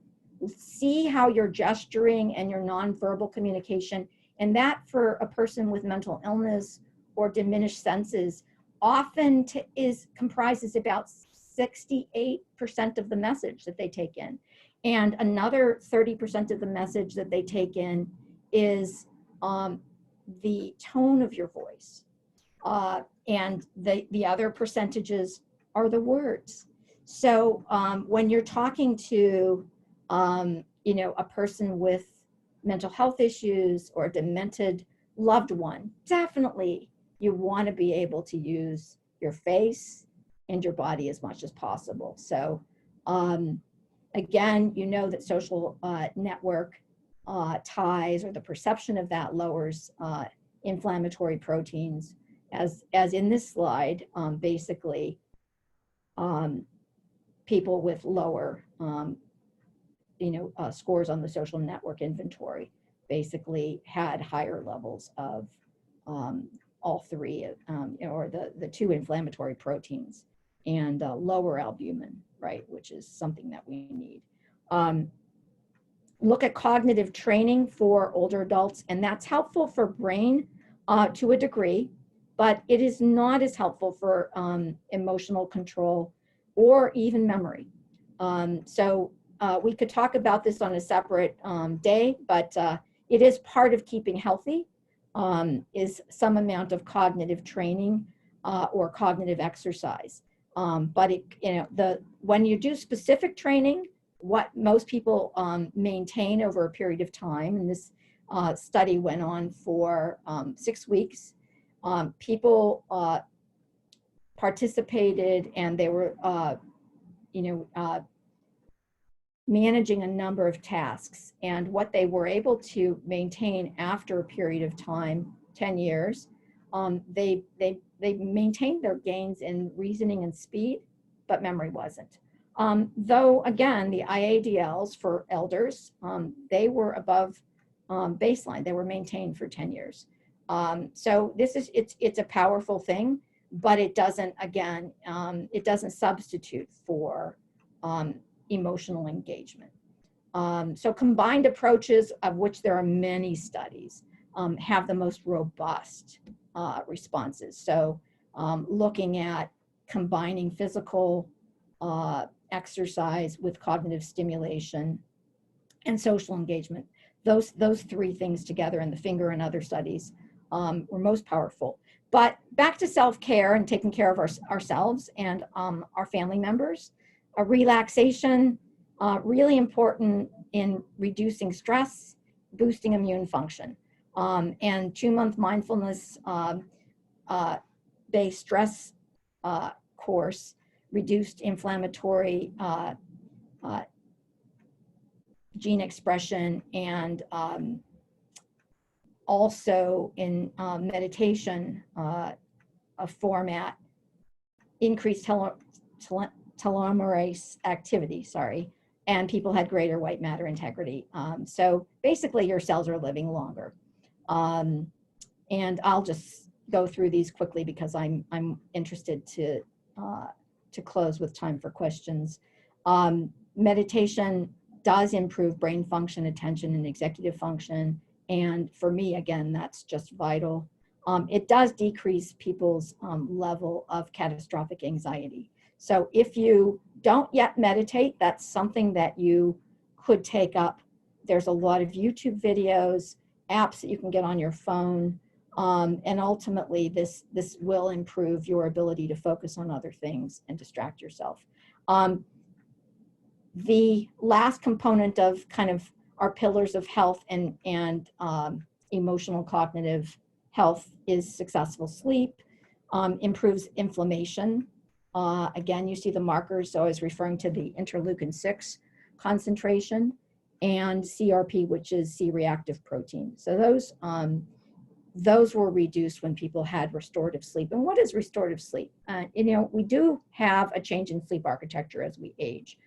see how you're gesturing and your nonverbal communication, and that for a person with mental illness or diminished senses often comprises about 68% of the message that they take in. And another 30% of the message that they take in is the tone of your voice. And the other percentages are the words. So when you're talking to, a person with mental health issues or a demented loved one, definitely you want to be able to use your face and your body as much as possible. So again, that social network ties, or the perception of that, lowers inflammatory proteins, as in this slide, basically people with lower scores on the social network inventory basically had higher levels of all three, or the two inflammatory proteins, and lower albumin, right, which is something that we need. Look at cognitive training for older adults, and that's helpful for brain to a degree, but it is not as helpful for emotional control or even memory. So we could talk about this on a separate day, but it is part of keeping healthy, is some amount of cognitive training or cognitive exercise. But when you do specific training, what most people maintain over a period of time, and this study went on for 6 weeks, people participated, and they were managing a number of tasks. And what they were able to maintain after a period of time, 10 years, they maintained their gains in reasoning and speed, but memory wasn't. Though again, the IADLs for elders, they were above baseline. They were maintained for 10 years. So it's a powerful thing, but it doesn't, again, it doesn't substitute for emotional engagement. So combined approaches, of which there are many studies, have the most robust responses. So looking at combining physical exercise with cognitive stimulation and social engagement, those three things together in the finger and other studies were most powerful. But back to self-care and taking care of ourselves and our family members. Relaxation, really important in reducing stress, boosting immune function. And 2-month mindfulness based stress course reduced inflammatory gene expression, and also in meditation format, increased telomerase activity, and people had greater white matter integrity. So basically your cells are living longer. And I'll just go through these quickly because I'm interested to close with time for questions. Meditation does improve brain function, attention, and executive function. And for me, again, that's just vital. It does decrease people's level of catastrophic anxiety. So if you don't yet meditate, that's something that you could take up. There's a lot of YouTube videos, apps that you can get on your phone. And ultimately, this will improve your ability to focus on other things and distract yourself. The last component of kind of our pillars of health and emotional cognitive health is successful sleep, improves inflammation. Again, you see the markers, so I was referring to the interleukin-6 concentration, and CRP, which is C-reactive protein. So those were reduced when people had restorative sleep. And what is restorative sleep? We do have a change in sleep architecture as we age.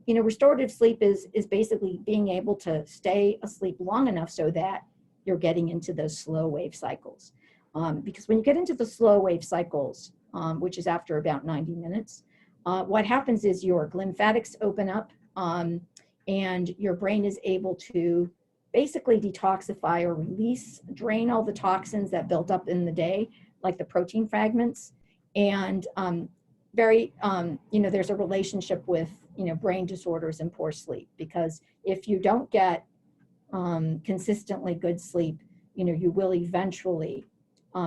Restorative sleep is basically being able to stay asleep long enough so that you're getting into those slow wave cycles. Because when you get into the slow wave cycles, which is after about 90 minutes, what happens is your lymphatics open up and your brain is able to basically detoxify or drain all the toxins that built up in the day, like the protein fragments. And there's a relationship with, brain disorders and poor sleep, because if you don't get consistently good sleep, you will eventually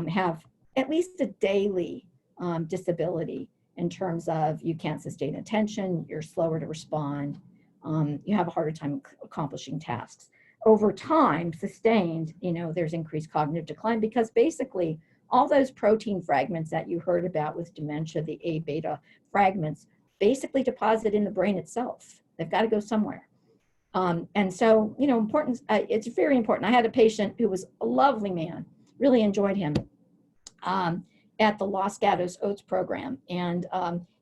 have at least a daily disability in terms of you can't sustain attention, you're slower to respond, you have a harder time accomplishing tasks. Over time, sustained, there's increased cognitive decline, because basically all those protein fragments that you heard about with dementia, the A beta fragments, basically deposit in the brain itself. They've got to go somewhere. And so, it's very important. I had a patient who was a lovely man, really enjoyed him, at the Los Gatos Oates program. And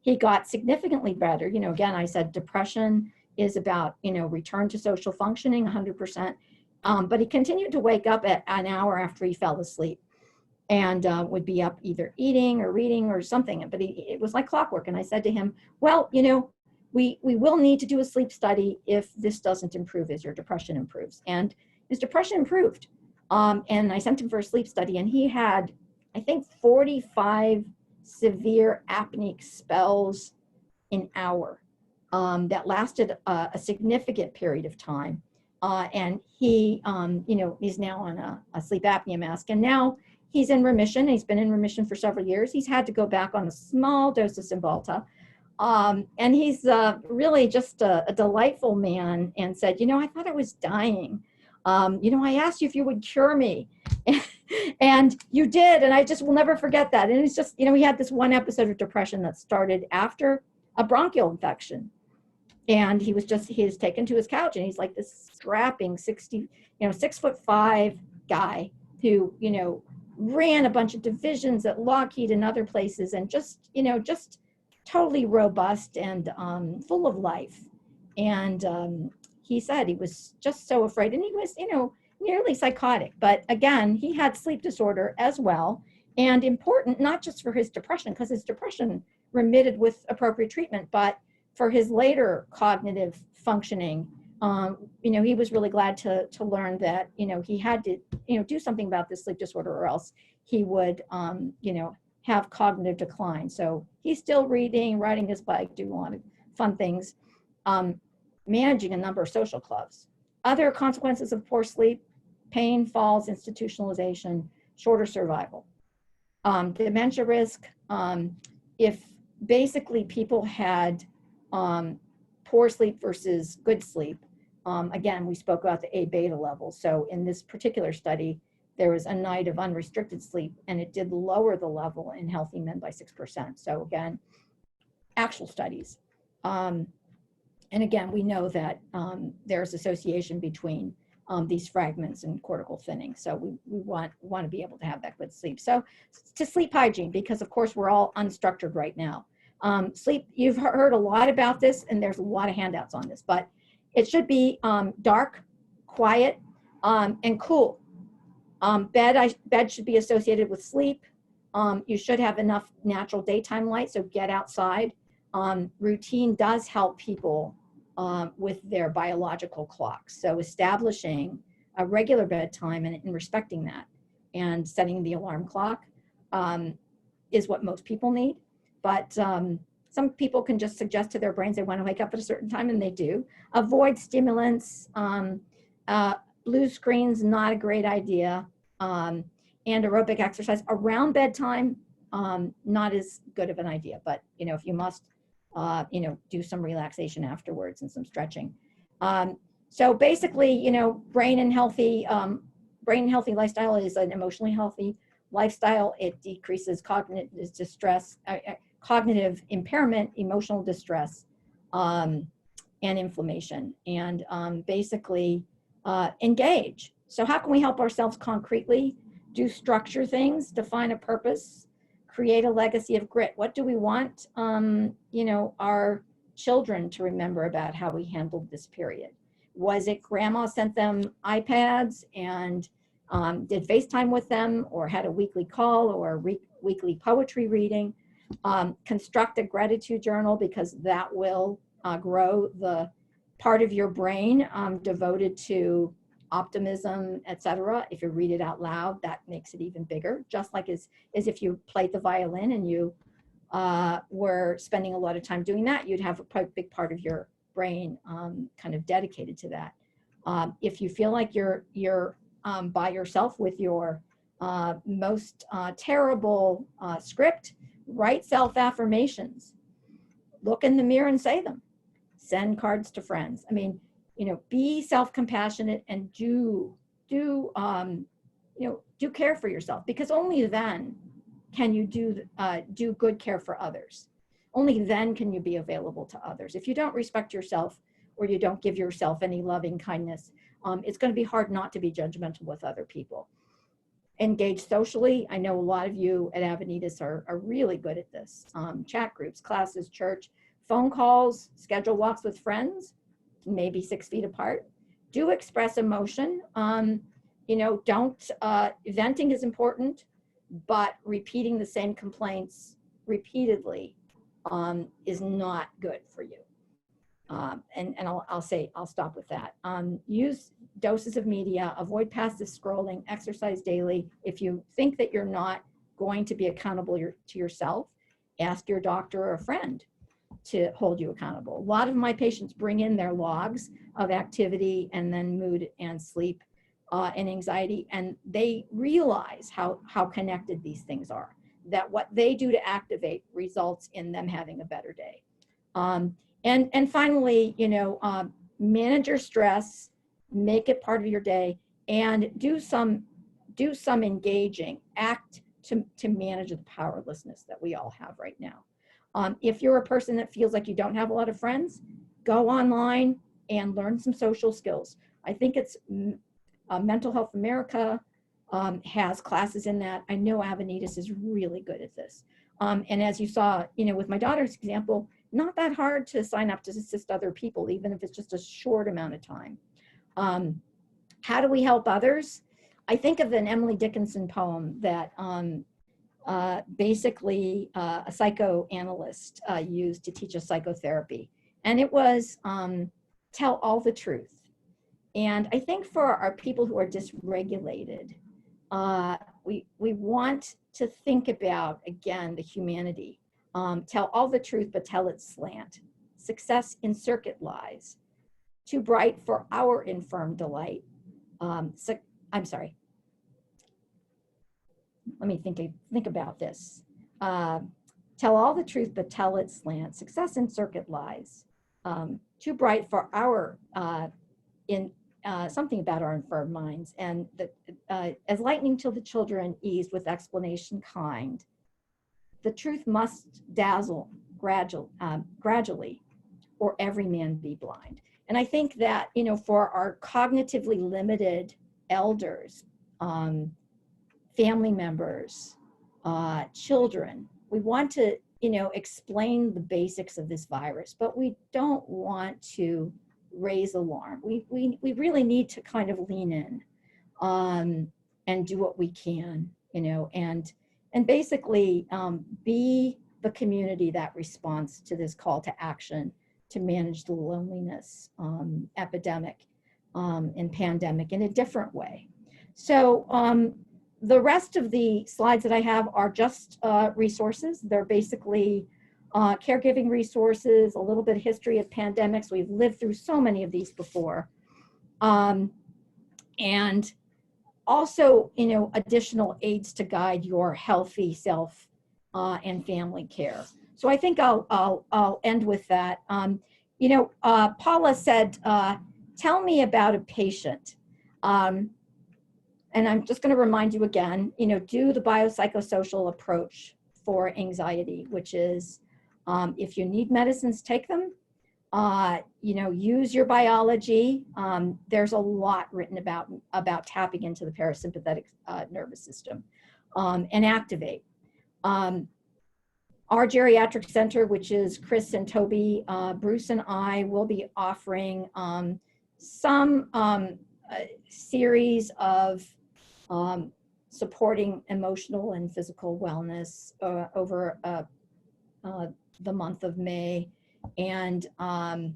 he got significantly better. Again, I said depression is about, return to social functioning, 100%. But he continued to wake up at an hour after he fell asleep, and would be up either eating or reading or something. But it was like clockwork. And I said to him, well, we will need to do a sleep study if this doesn't improve as your depression improves. And his depression improved. And I sent him for a sleep study, and he had, I think, 45 severe apneic spells an hour that lasted a significant period of time. And he, he's now on a sleep apnea mask, and now he's in remission. He's been in remission for several years. He's had to go back on a small dose of Cymbalta. And he's really just a delightful man, and said, I thought I was dying. I asked you if you would cure me, and you did, and I just will never forget that. And it's just, he had this one episode of depression that started after a bronchial infection. And he was taken to his couch, and he's like this strapping 6'5" guy who, ran a bunch of divisions at Lockheed and other places, and just totally robust and full of life. And he said he was just so afraid, and he was, nearly psychotic. But again, he had sleep disorder as well, and important not just for his depression, because his depression remitted with appropriate treatment, but for his later cognitive functioning. He was really glad to learn that, he had to, do something about this sleep disorder, or else he would, have cognitive decline. So he's still reading, riding his bike, doing a lot of fun things, managing a number of social clubs. Other consequences of poor sleep: pain, falls, institutionalization, shorter survival. Dementia risk: if basically people had poor sleep versus good sleep, again, we spoke about the A beta level. So in this particular study, there was a night of unrestricted sleep, and it did lower the level in healthy men by 6%. So again, actual studies. And again, we know that there's association between these fragments and cortical thinning. So we want to be able to have that good sleep. So to sleep hygiene, because of course we're all unstructured right now. Sleep, you've heard a lot about this, and there's a lot of handouts on this, but it should be dark, quiet, and cool. Bed should be associated with sleep. You should have enough natural daytime light, so get outside. Routine does help people with their biological clocks. So establishing a regular bedtime and respecting that and setting the alarm clock is what most people need. But some people can just suggest to their brains they want to wake up at a certain time, and they do. Avoid stimulants. Blue screens, not a great idea. And aerobic exercise around bedtime, not as good of an idea. But, you know, if you must, you know, do some relaxation afterwards and some stretching. So basically, you know, brain and healthy lifestyle is an emotionally healthy lifestyle. It decreases cognitive distress, cognitive impairment, emotional distress, and inflammation. And basically engage. So how can we help ourselves concretely? Do structure things, define a purpose, create a legacy of grit. What do we want, you know, our children to remember about how we handled this period? Was it grandma sent them iPads and did FaceTime with them, or had a weekly call, or weekly poetry reading? Construct a gratitude journal, because that will grow the part of your brain devoted to optimism, etc. If you read it out loud, that makes it even bigger. Just like as if you played the violin and you were spending a lot of time doing that, you'd have a big part of your brain kind of dedicated to that. If you feel like you're by yourself with your most terrible script, write self-affirmations. Look in the mirror and say them. Send cards to friends. I mean, you know, be self-compassionate and do care for yourself, because only then can you do good care for others. Only then can you be available to others. If you don't respect yourself, or you don't give yourself any loving kindness, it's going to be hard not to be judgmental with other people. Engage socially. I know a lot of you at Avenidas are really good at this. Chat groups, classes, church, phone calls, schedule walks with friends, maybe 6 feet apart. Do express emotion. You know, don't, venting is important, but repeating the same complaints repeatedly is not good for you. And I'll stop with that. Use doses of media, avoid passive scrolling, exercise daily. If you think that you're not going to be accountable to yourself, ask your doctor or a friend to hold you accountable. A lot of my patients bring in their logs of activity and then mood and sleep and anxiety, and they realize how connected these things are, that what they do to activate results in them having a better day. And finally, you know, manage your stress, make it part of your day, and do some engaging, act to manage the powerlessness that we all have right now. If you're a person that feels like you don't have a lot of friends, go online and learn some social skills. I think it's Mental Health America has classes in that. I know Avenidas is really good at this. And as you saw, you know, with my daughter's example, not that hard to sign up to assist other people, even if it's just a short amount of time. How do we help others? I think of an Emily Dickinson poem that basically a psychoanalyst used to teach us psychotherapy. And it was tell all the truth. And I think for our people who are dysregulated, we want to think about, again, the humanity. Tell all the truth, but tell it slant. Success in circuit lies. Too bright for our infirm delight. I'm sorry. Let me think about this. Tell all the truth, but tell it slant. Success in circuit lies. Too bright for our something about our infirm minds, and that as lightning till the children eased with explanation kind, the truth must dazzle gradually, or every man be blind. And I think that, you know, for our cognitively limited elders, family members, children, we want to, you know, explain the basics of this virus, but we don't want to raise alarm. We really need to kind of lean in and do what we can, you know, and basically be the community that responds to this call to action to manage the loneliness epidemic and pandemic in a different way. So the rest of the slides that I have are just resources. They're basically caregiving resources, a little bit of history of pandemics. We've lived through so many of these before. And also, you know, additional aids to guide your healthy self and family care. So I think I'll end with that. You know, Paula said, tell me about a patient. And I'm just going to remind you again, you know, do the biopsychosocial approach for anxiety, which is if you need medicines, take them. You know, use your biology. There's a lot written about tapping into the parasympathetic nervous system and activate. Our geriatric center, which is Chris and Toby, Bruce and I will be offering some series of supporting emotional and physical wellness over the month of May, and kind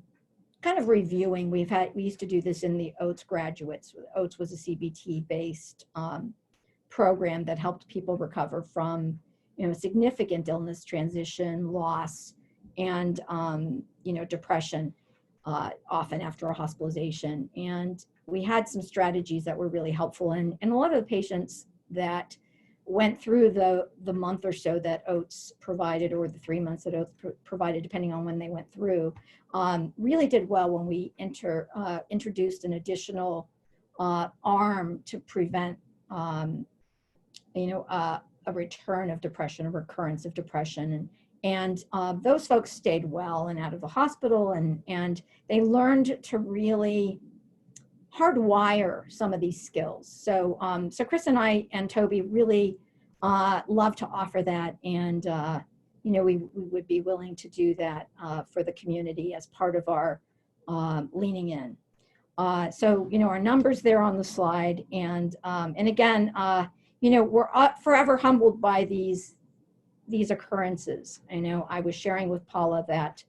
of reviewing. We used to do this in the OATS graduates. OATS was a CBT-based program that helped people recover from, you know, significant illness, transition, loss, and you know, depression, often after a hospitalization. And we had some strategies that were really helpful, and a lot of the patients that went through the month or so that OATS provided, or the 3 months that OATS provided, depending on when they went through, really did well when we introduced an additional arm to prevent, you know, a return of depression, a recurrence of depression. And those folks stayed well and out of the hospital, and they learned to really hardwire some of these skills. So so Chris and I and Toby really love to offer that, and you know, we would be willing to do that for the community as part of our leaning in. So, you know, our numbers there on the slide, and again, you know, we're forever humbled by these occurrences. I know I was sharing with Paula that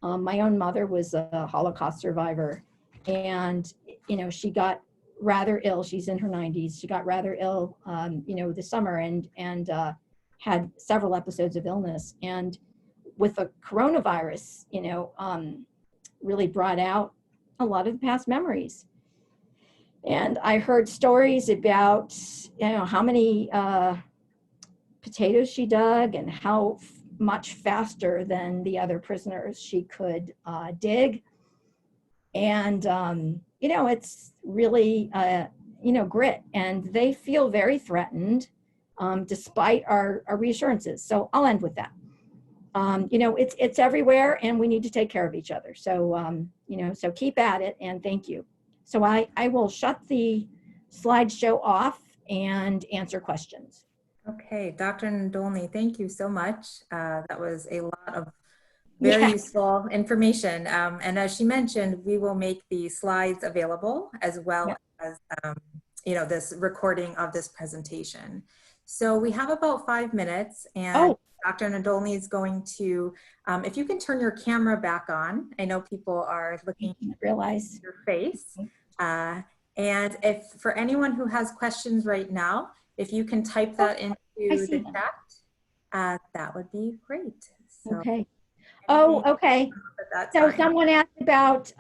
my own mother was a Holocaust survivor, and you know, she got rather ill. She's in her 90s. She got rather ill, you know, this summer, and had several episodes of illness. And with the coronavirus, you know, really brought out a lot of the past memories. And I heard stories about, you know, how many potatoes she dug and how much faster than the other prisoners she could dig. And, you know, it's really, you know, grit, and they feel very threatened despite our reassurances. So I'll end with that. You know, it's everywhere, and we need to take care of each other. So, you know, so keep at it, and thank you. So I will shut the slideshow off and answer questions. Okay, Dr. Nadolny, thank you so much. That was a lot of very useful information. And as she mentioned, we will make the slides available as well as, you know, this recording of this presentation. So we have about 5 minutes, and Dr. Nadolny is going to, if you can turn your camera back on. I know people are looking at your face. And if for anyone who has questions right now, if you can type that into the chat, that would be great. So, okay. Oh, okay. So someone asked about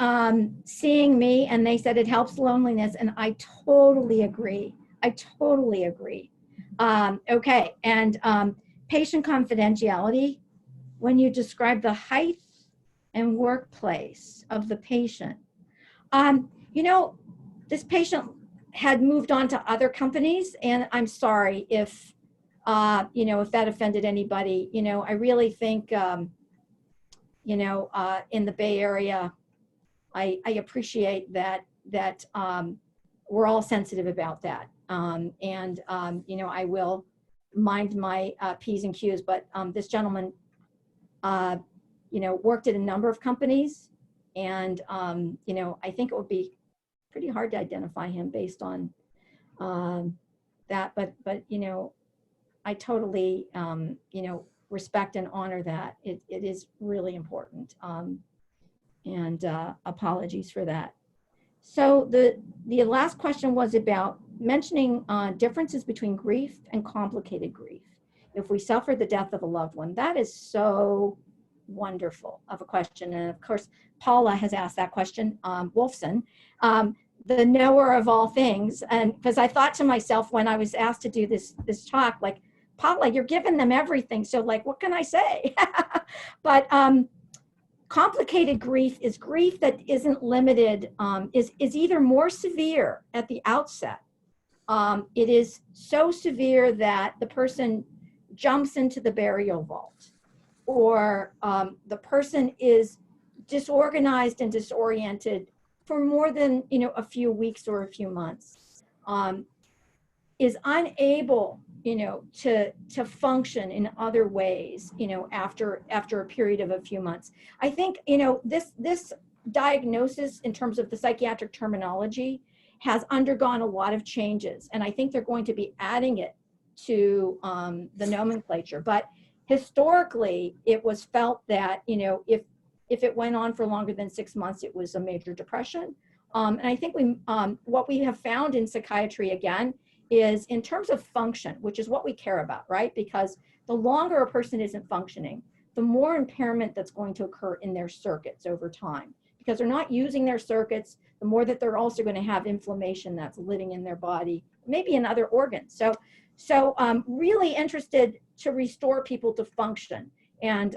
seeing me, and they said it helps loneliness, and I totally agree. I totally agree. Okay, and patient confidentiality, when you describe the height and workplace of the patient, you know, this patient had moved on to other companies, and I'm sorry if, if that offended anybody. I really think, in the Bay Area, I appreciate that we're all sensitive about that. I will mind my P's and Q's, but this gentleman, worked at a number of companies, and, I think it would be pretty hard to identify him based on that, but I totally, respect and honor that. It is really important, and apologies for that. So the last question was about mentioning differences between grief and complicated grief. If we suffer the death of a loved one, that is so wonderful of a question. And of course, Paula has asked that question, Wolfson, the knower of all things. And because I thought to myself when I was asked to do this talk, like, Paula, you're giving them everything. So like, what can I say? But complicated grief is grief that isn't limited, is either more severe at the outset. It is so severe that the person jumps into the burial vault, or the person is disorganized and disoriented for more than a few weeks or a few months, is unable to function in other ways after a period of a few months. I think this diagnosis in terms of the psychiatric terminology has undergone a lot of changes, and I think they're going to be adding it to the nomenclature. But historically, it was felt that if it went on for longer than 6 months, it was a major depression. And I think what we have found in psychiatry, again, is in terms of function, which is what we care about, right? Because the longer a person isn't functioning, the more impairment that's going to occur in their circuits over time. Because they're not using their circuits, the more that they're also going to have inflammation that's living in their body, maybe in other organs. So really interested to restore people to function, and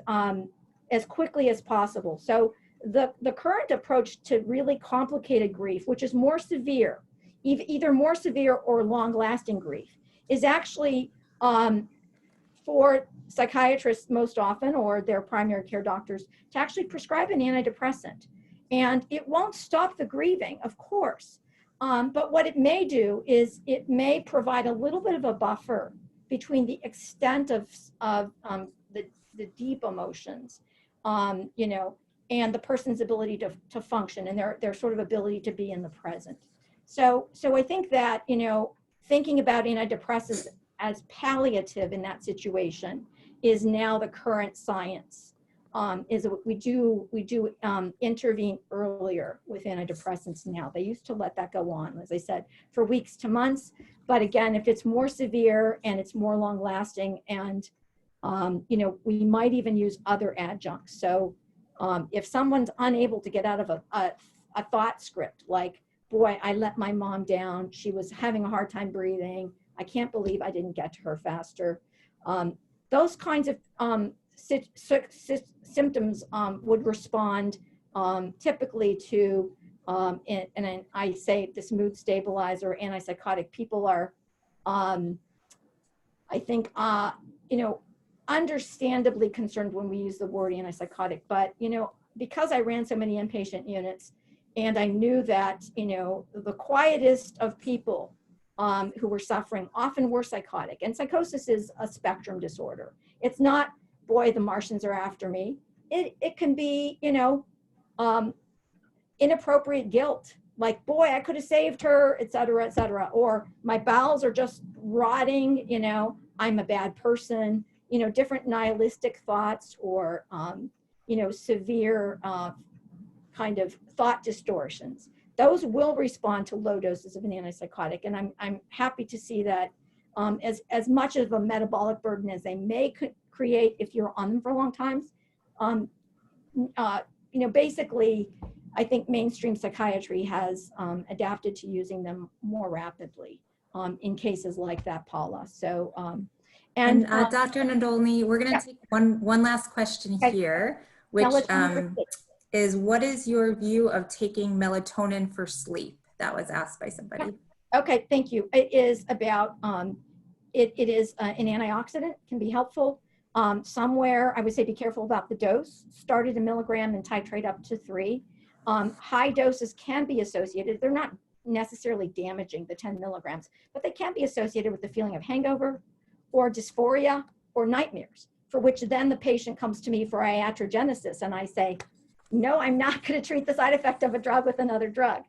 as quickly as possible. So the current approach to really complicated grief, which is more severe, either more severe or long-lasting grief, is actually for psychiatrists most often, or their primary care doctors, to actually prescribe an antidepressant. And it won't stop the grieving, of course, but what it may do is it may provide a little bit of a buffer between the extent of the deep emotions, and the person's ability to function, and their sort of ability to be in the present. So I think that, thinking about antidepressants as palliative in that situation is now the current science. Is we do intervene earlier with antidepressants now. They used to let that go on, as I said, for weeks to months. But again, if it's more severe and it's more long lasting, and we might even use other adjuncts. So if someone's unable to get out of a thought script, like, boy, I let my mom down, she was having a hard time breathing, I can't believe I didn't get to her faster. Those kinds of symptoms would respond typically to, and I say this mood stabilizer, antipsychotic. People are, I think, understandably concerned when we use the word antipsychotic. But, because I ran so many inpatient units, and I knew that, the quietest of people who were suffering often were psychotic. And psychosis is a spectrum disorder. It's not, boy, the Martians are after me. It can be, inappropriate guilt, like, boy, I could have saved her, et cetera, or my bowels are just rotting, I'm a bad person, different nihilistic thoughts, or, severe kind of thought distortions. Those will respond to low doses of an antipsychotic. And I'm happy to see that as much of a metabolic burden as they may create if you're on them for a long time, basically, I think mainstream psychiatry has adapted to using them more rapidly in cases like that, Paula. So, and Dr. Nadolny, we're going to take one last question here, which is, what is your view of taking melatonin for sleep? that was asked by somebody. Okay, thank you. It is about, it is an antioxidant, can be helpful. Somewhere, I would say be careful about the dose. Start at 1 milligram and titrate up to 3. High doses can be associated. They're not necessarily damaging, the 10 milligrams, but they can be associated with the feeling of hangover or dysphoria or nightmares, for which then the patient comes to me for iatrogenesis, and I say, no, I'm not going to treat the side effect of a drug with another drug.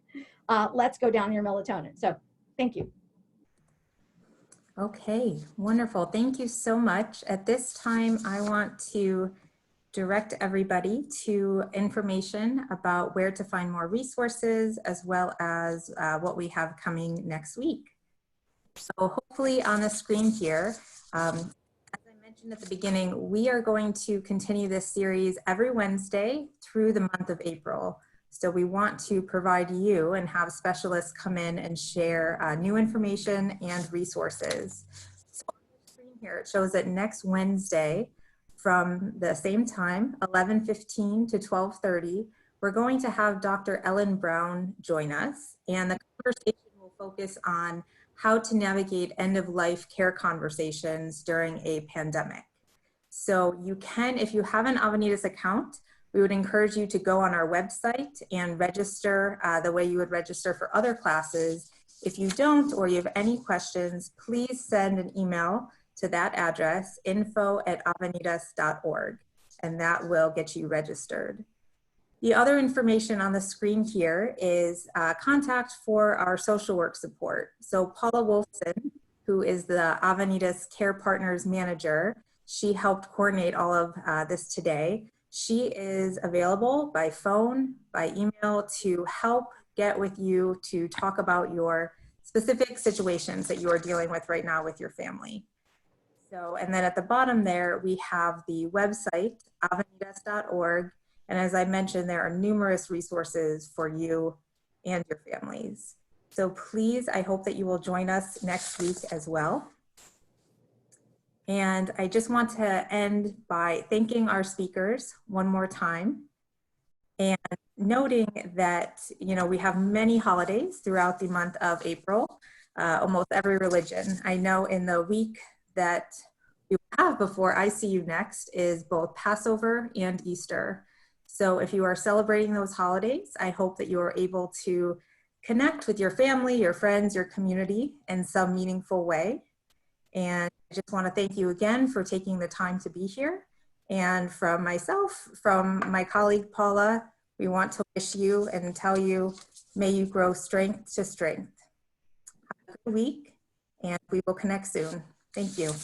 Let's go down your melatonin. So thank you. Okay, wonderful. Thank you so much. At this time, I want to direct everybody to information about where to find more resources, as well as what we have coming next week. So hopefully on the screen here, as I mentioned at the beginning, we are going to continue this series every Wednesday through the month of April. So we want to provide you and have specialists come in and share new information and resources. So on the screen here, it shows that next Wednesday from the same time, 11:15 to 12:30, we're going to have Dr. Ellen Brown join us, and the conversation will focus on how to navigate end-of-life care conversations during a pandemic. So you can, if you have an Avanitas account, we would encourage you to go on our website and register the way you would register for other classes. If you don't, or you have any questions, please send an email to that address, info@avanitas.org, and that will get you registered. The other information on the screen here is contact for our social work support. So Paula Wolfson, who is the Avanitas Care Partners Manager, she helped coordinate all of this today. She is available by phone, by email, to help get with you to talk about your specific situations that you are dealing with right now with your family. So, and then at the bottom there, we have the website, avanitas.org. And as I mentioned, there are numerous resources for you and your families. So please, I hope that you will join us next week as well. And I just want to end by thanking our speakers one more time and noting that, you know, we have many holidays throughout the month of April, almost every religion. I know in the week that we have before I see you next is both Passover and Easter. So if you are celebrating those holidays, I hope that you are able to connect with your family, your friends, your community in some meaningful way. And I just want to thank you again for taking the time to be here. And from myself, from my colleague Paula, we want to wish you and tell you, may you grow strength to strength. Have a good week, and we will connect soon. Thank you.